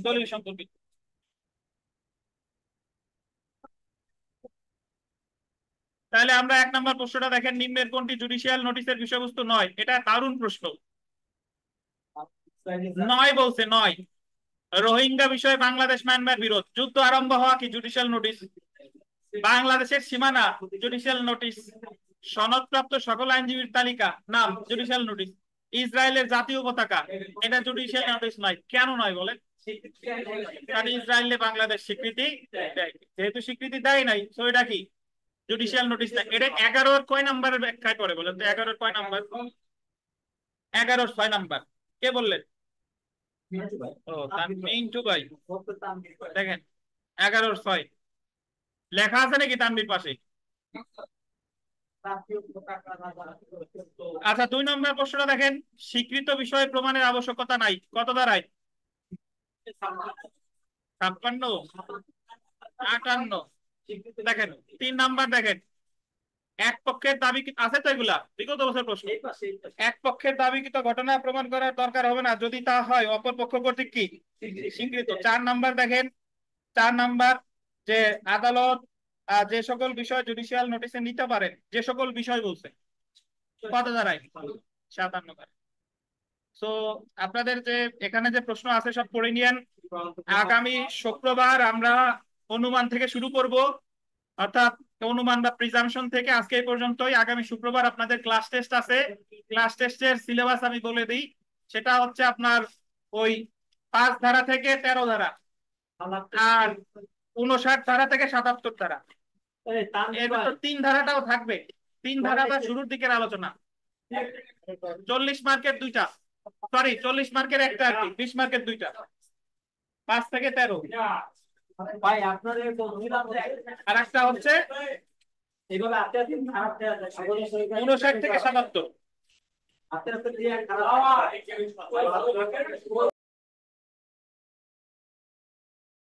দলিল সম্পর্কিত। তাহলে আমরা 1 নম্বর প্রশ্নটা দেখেন, নিম্নের কোনটি জুডিশিয়াল নোটিশের বিষয়বস্তু নয়? এটা দারুণ প্রশ্ন। নয় বলছে, নয়। রোহিঙ্গা বিষয়ে বাংলাদেশ মায়ানমার বিরোধ, যুদ্ধ আরম্ভ হওয়া কি জুডিশিয়াল নোটিশ? বাংলাদেশের সীমানা জুডিশিয়াল নোটিশ। সনদপ্রাপ্ত সকল আইনজীবীর তালিকা নাম জুডিশিয়াল নোটিশ। ইসরায়েলের জাতীয় পতাকা, এটা জুডিশিয়াল নোটিশ নয়। কেন নয় বলেন? কারণ ইসরায়েলে বাংলাদেশ স্বীকৃতি দেয়, যেহেতু স্বীকৃতি দেয় নাই, তো এটা কি জুডিশিয়াল নোটিশ না। এটা 11-র কয় নাম্বারের ব্যাখ্যায় পড়ে বলেন তো? 11-র কয় নাম্বার? 11-র 6 নাম্বার। কে বললেন? ও মিন্টু ভাই। দেখেন 11-র 6 লেখা আছে নাকি তানভীর পাশে? আচ্ছা 2 নম্বর প্রশ্নটা দেখেন, স্বীকৃত বিষয়ে প্রমাণের আবশ্যকতা নাই, কত ধারায়? 56, 58। দেখেন 3 নাম্বার দেখেন, এক পক্ষের দাবি আছে তো, এগুলা বিগত বছর প্রশ্ন। এক পক্ষের দাবিকৃত ঘটনা প্রমাণ করার দরকার হবে না যদি তা হয় অপর পক্ষ কর্তৃক কি স্বীকৃত। 4 নাম্বার দেখেন, 4 নাম্বার যে আদালত যে সকল বিষয় জুডিশিয়াল নোটিশে নিতে পারেন, যে সকল বিষয় বলছে, কত ধারায়? 57 ধারায়। তো আপনাদের যে এখানে যে প্রশ্ন আছে সব পড়ে নিয়েন। আগামী শুক্রবার আমরা অনুমান থেকে শুরু করব, অর্থাৎ অনুমান বা প্রিজাম্পশন থেকে। আজকে এই পর্যন্তই। আগামী শুক্রবার আপনাদের ক্লাস টেস্ট আছে। ক্লাস টেস্টের সিলেবাস আমি বলে দিই, সেটা হচ্ছে আপনার ওই 5 ধারা থেকে 13 ধারা, আর 59 ধারা থেকে 77 ধারা। এর ভিতর 3 ধারাটাও থাকবে। 3 ধারাটা শুরুর দিকের আলোচনা। 40 মার্কের দুইটা, সরি 40 মার্কের একটা, আর কি 20 মার্কের দুইটা, 5 থেকে 13। ভাই আপনাদের আর একটা হচ্ছে এইভাবে আস্তে আস্তে খারাপ দেওয়া যায় 59 থেকে 77। আস্তে আস্তে দিয়ে খারাপ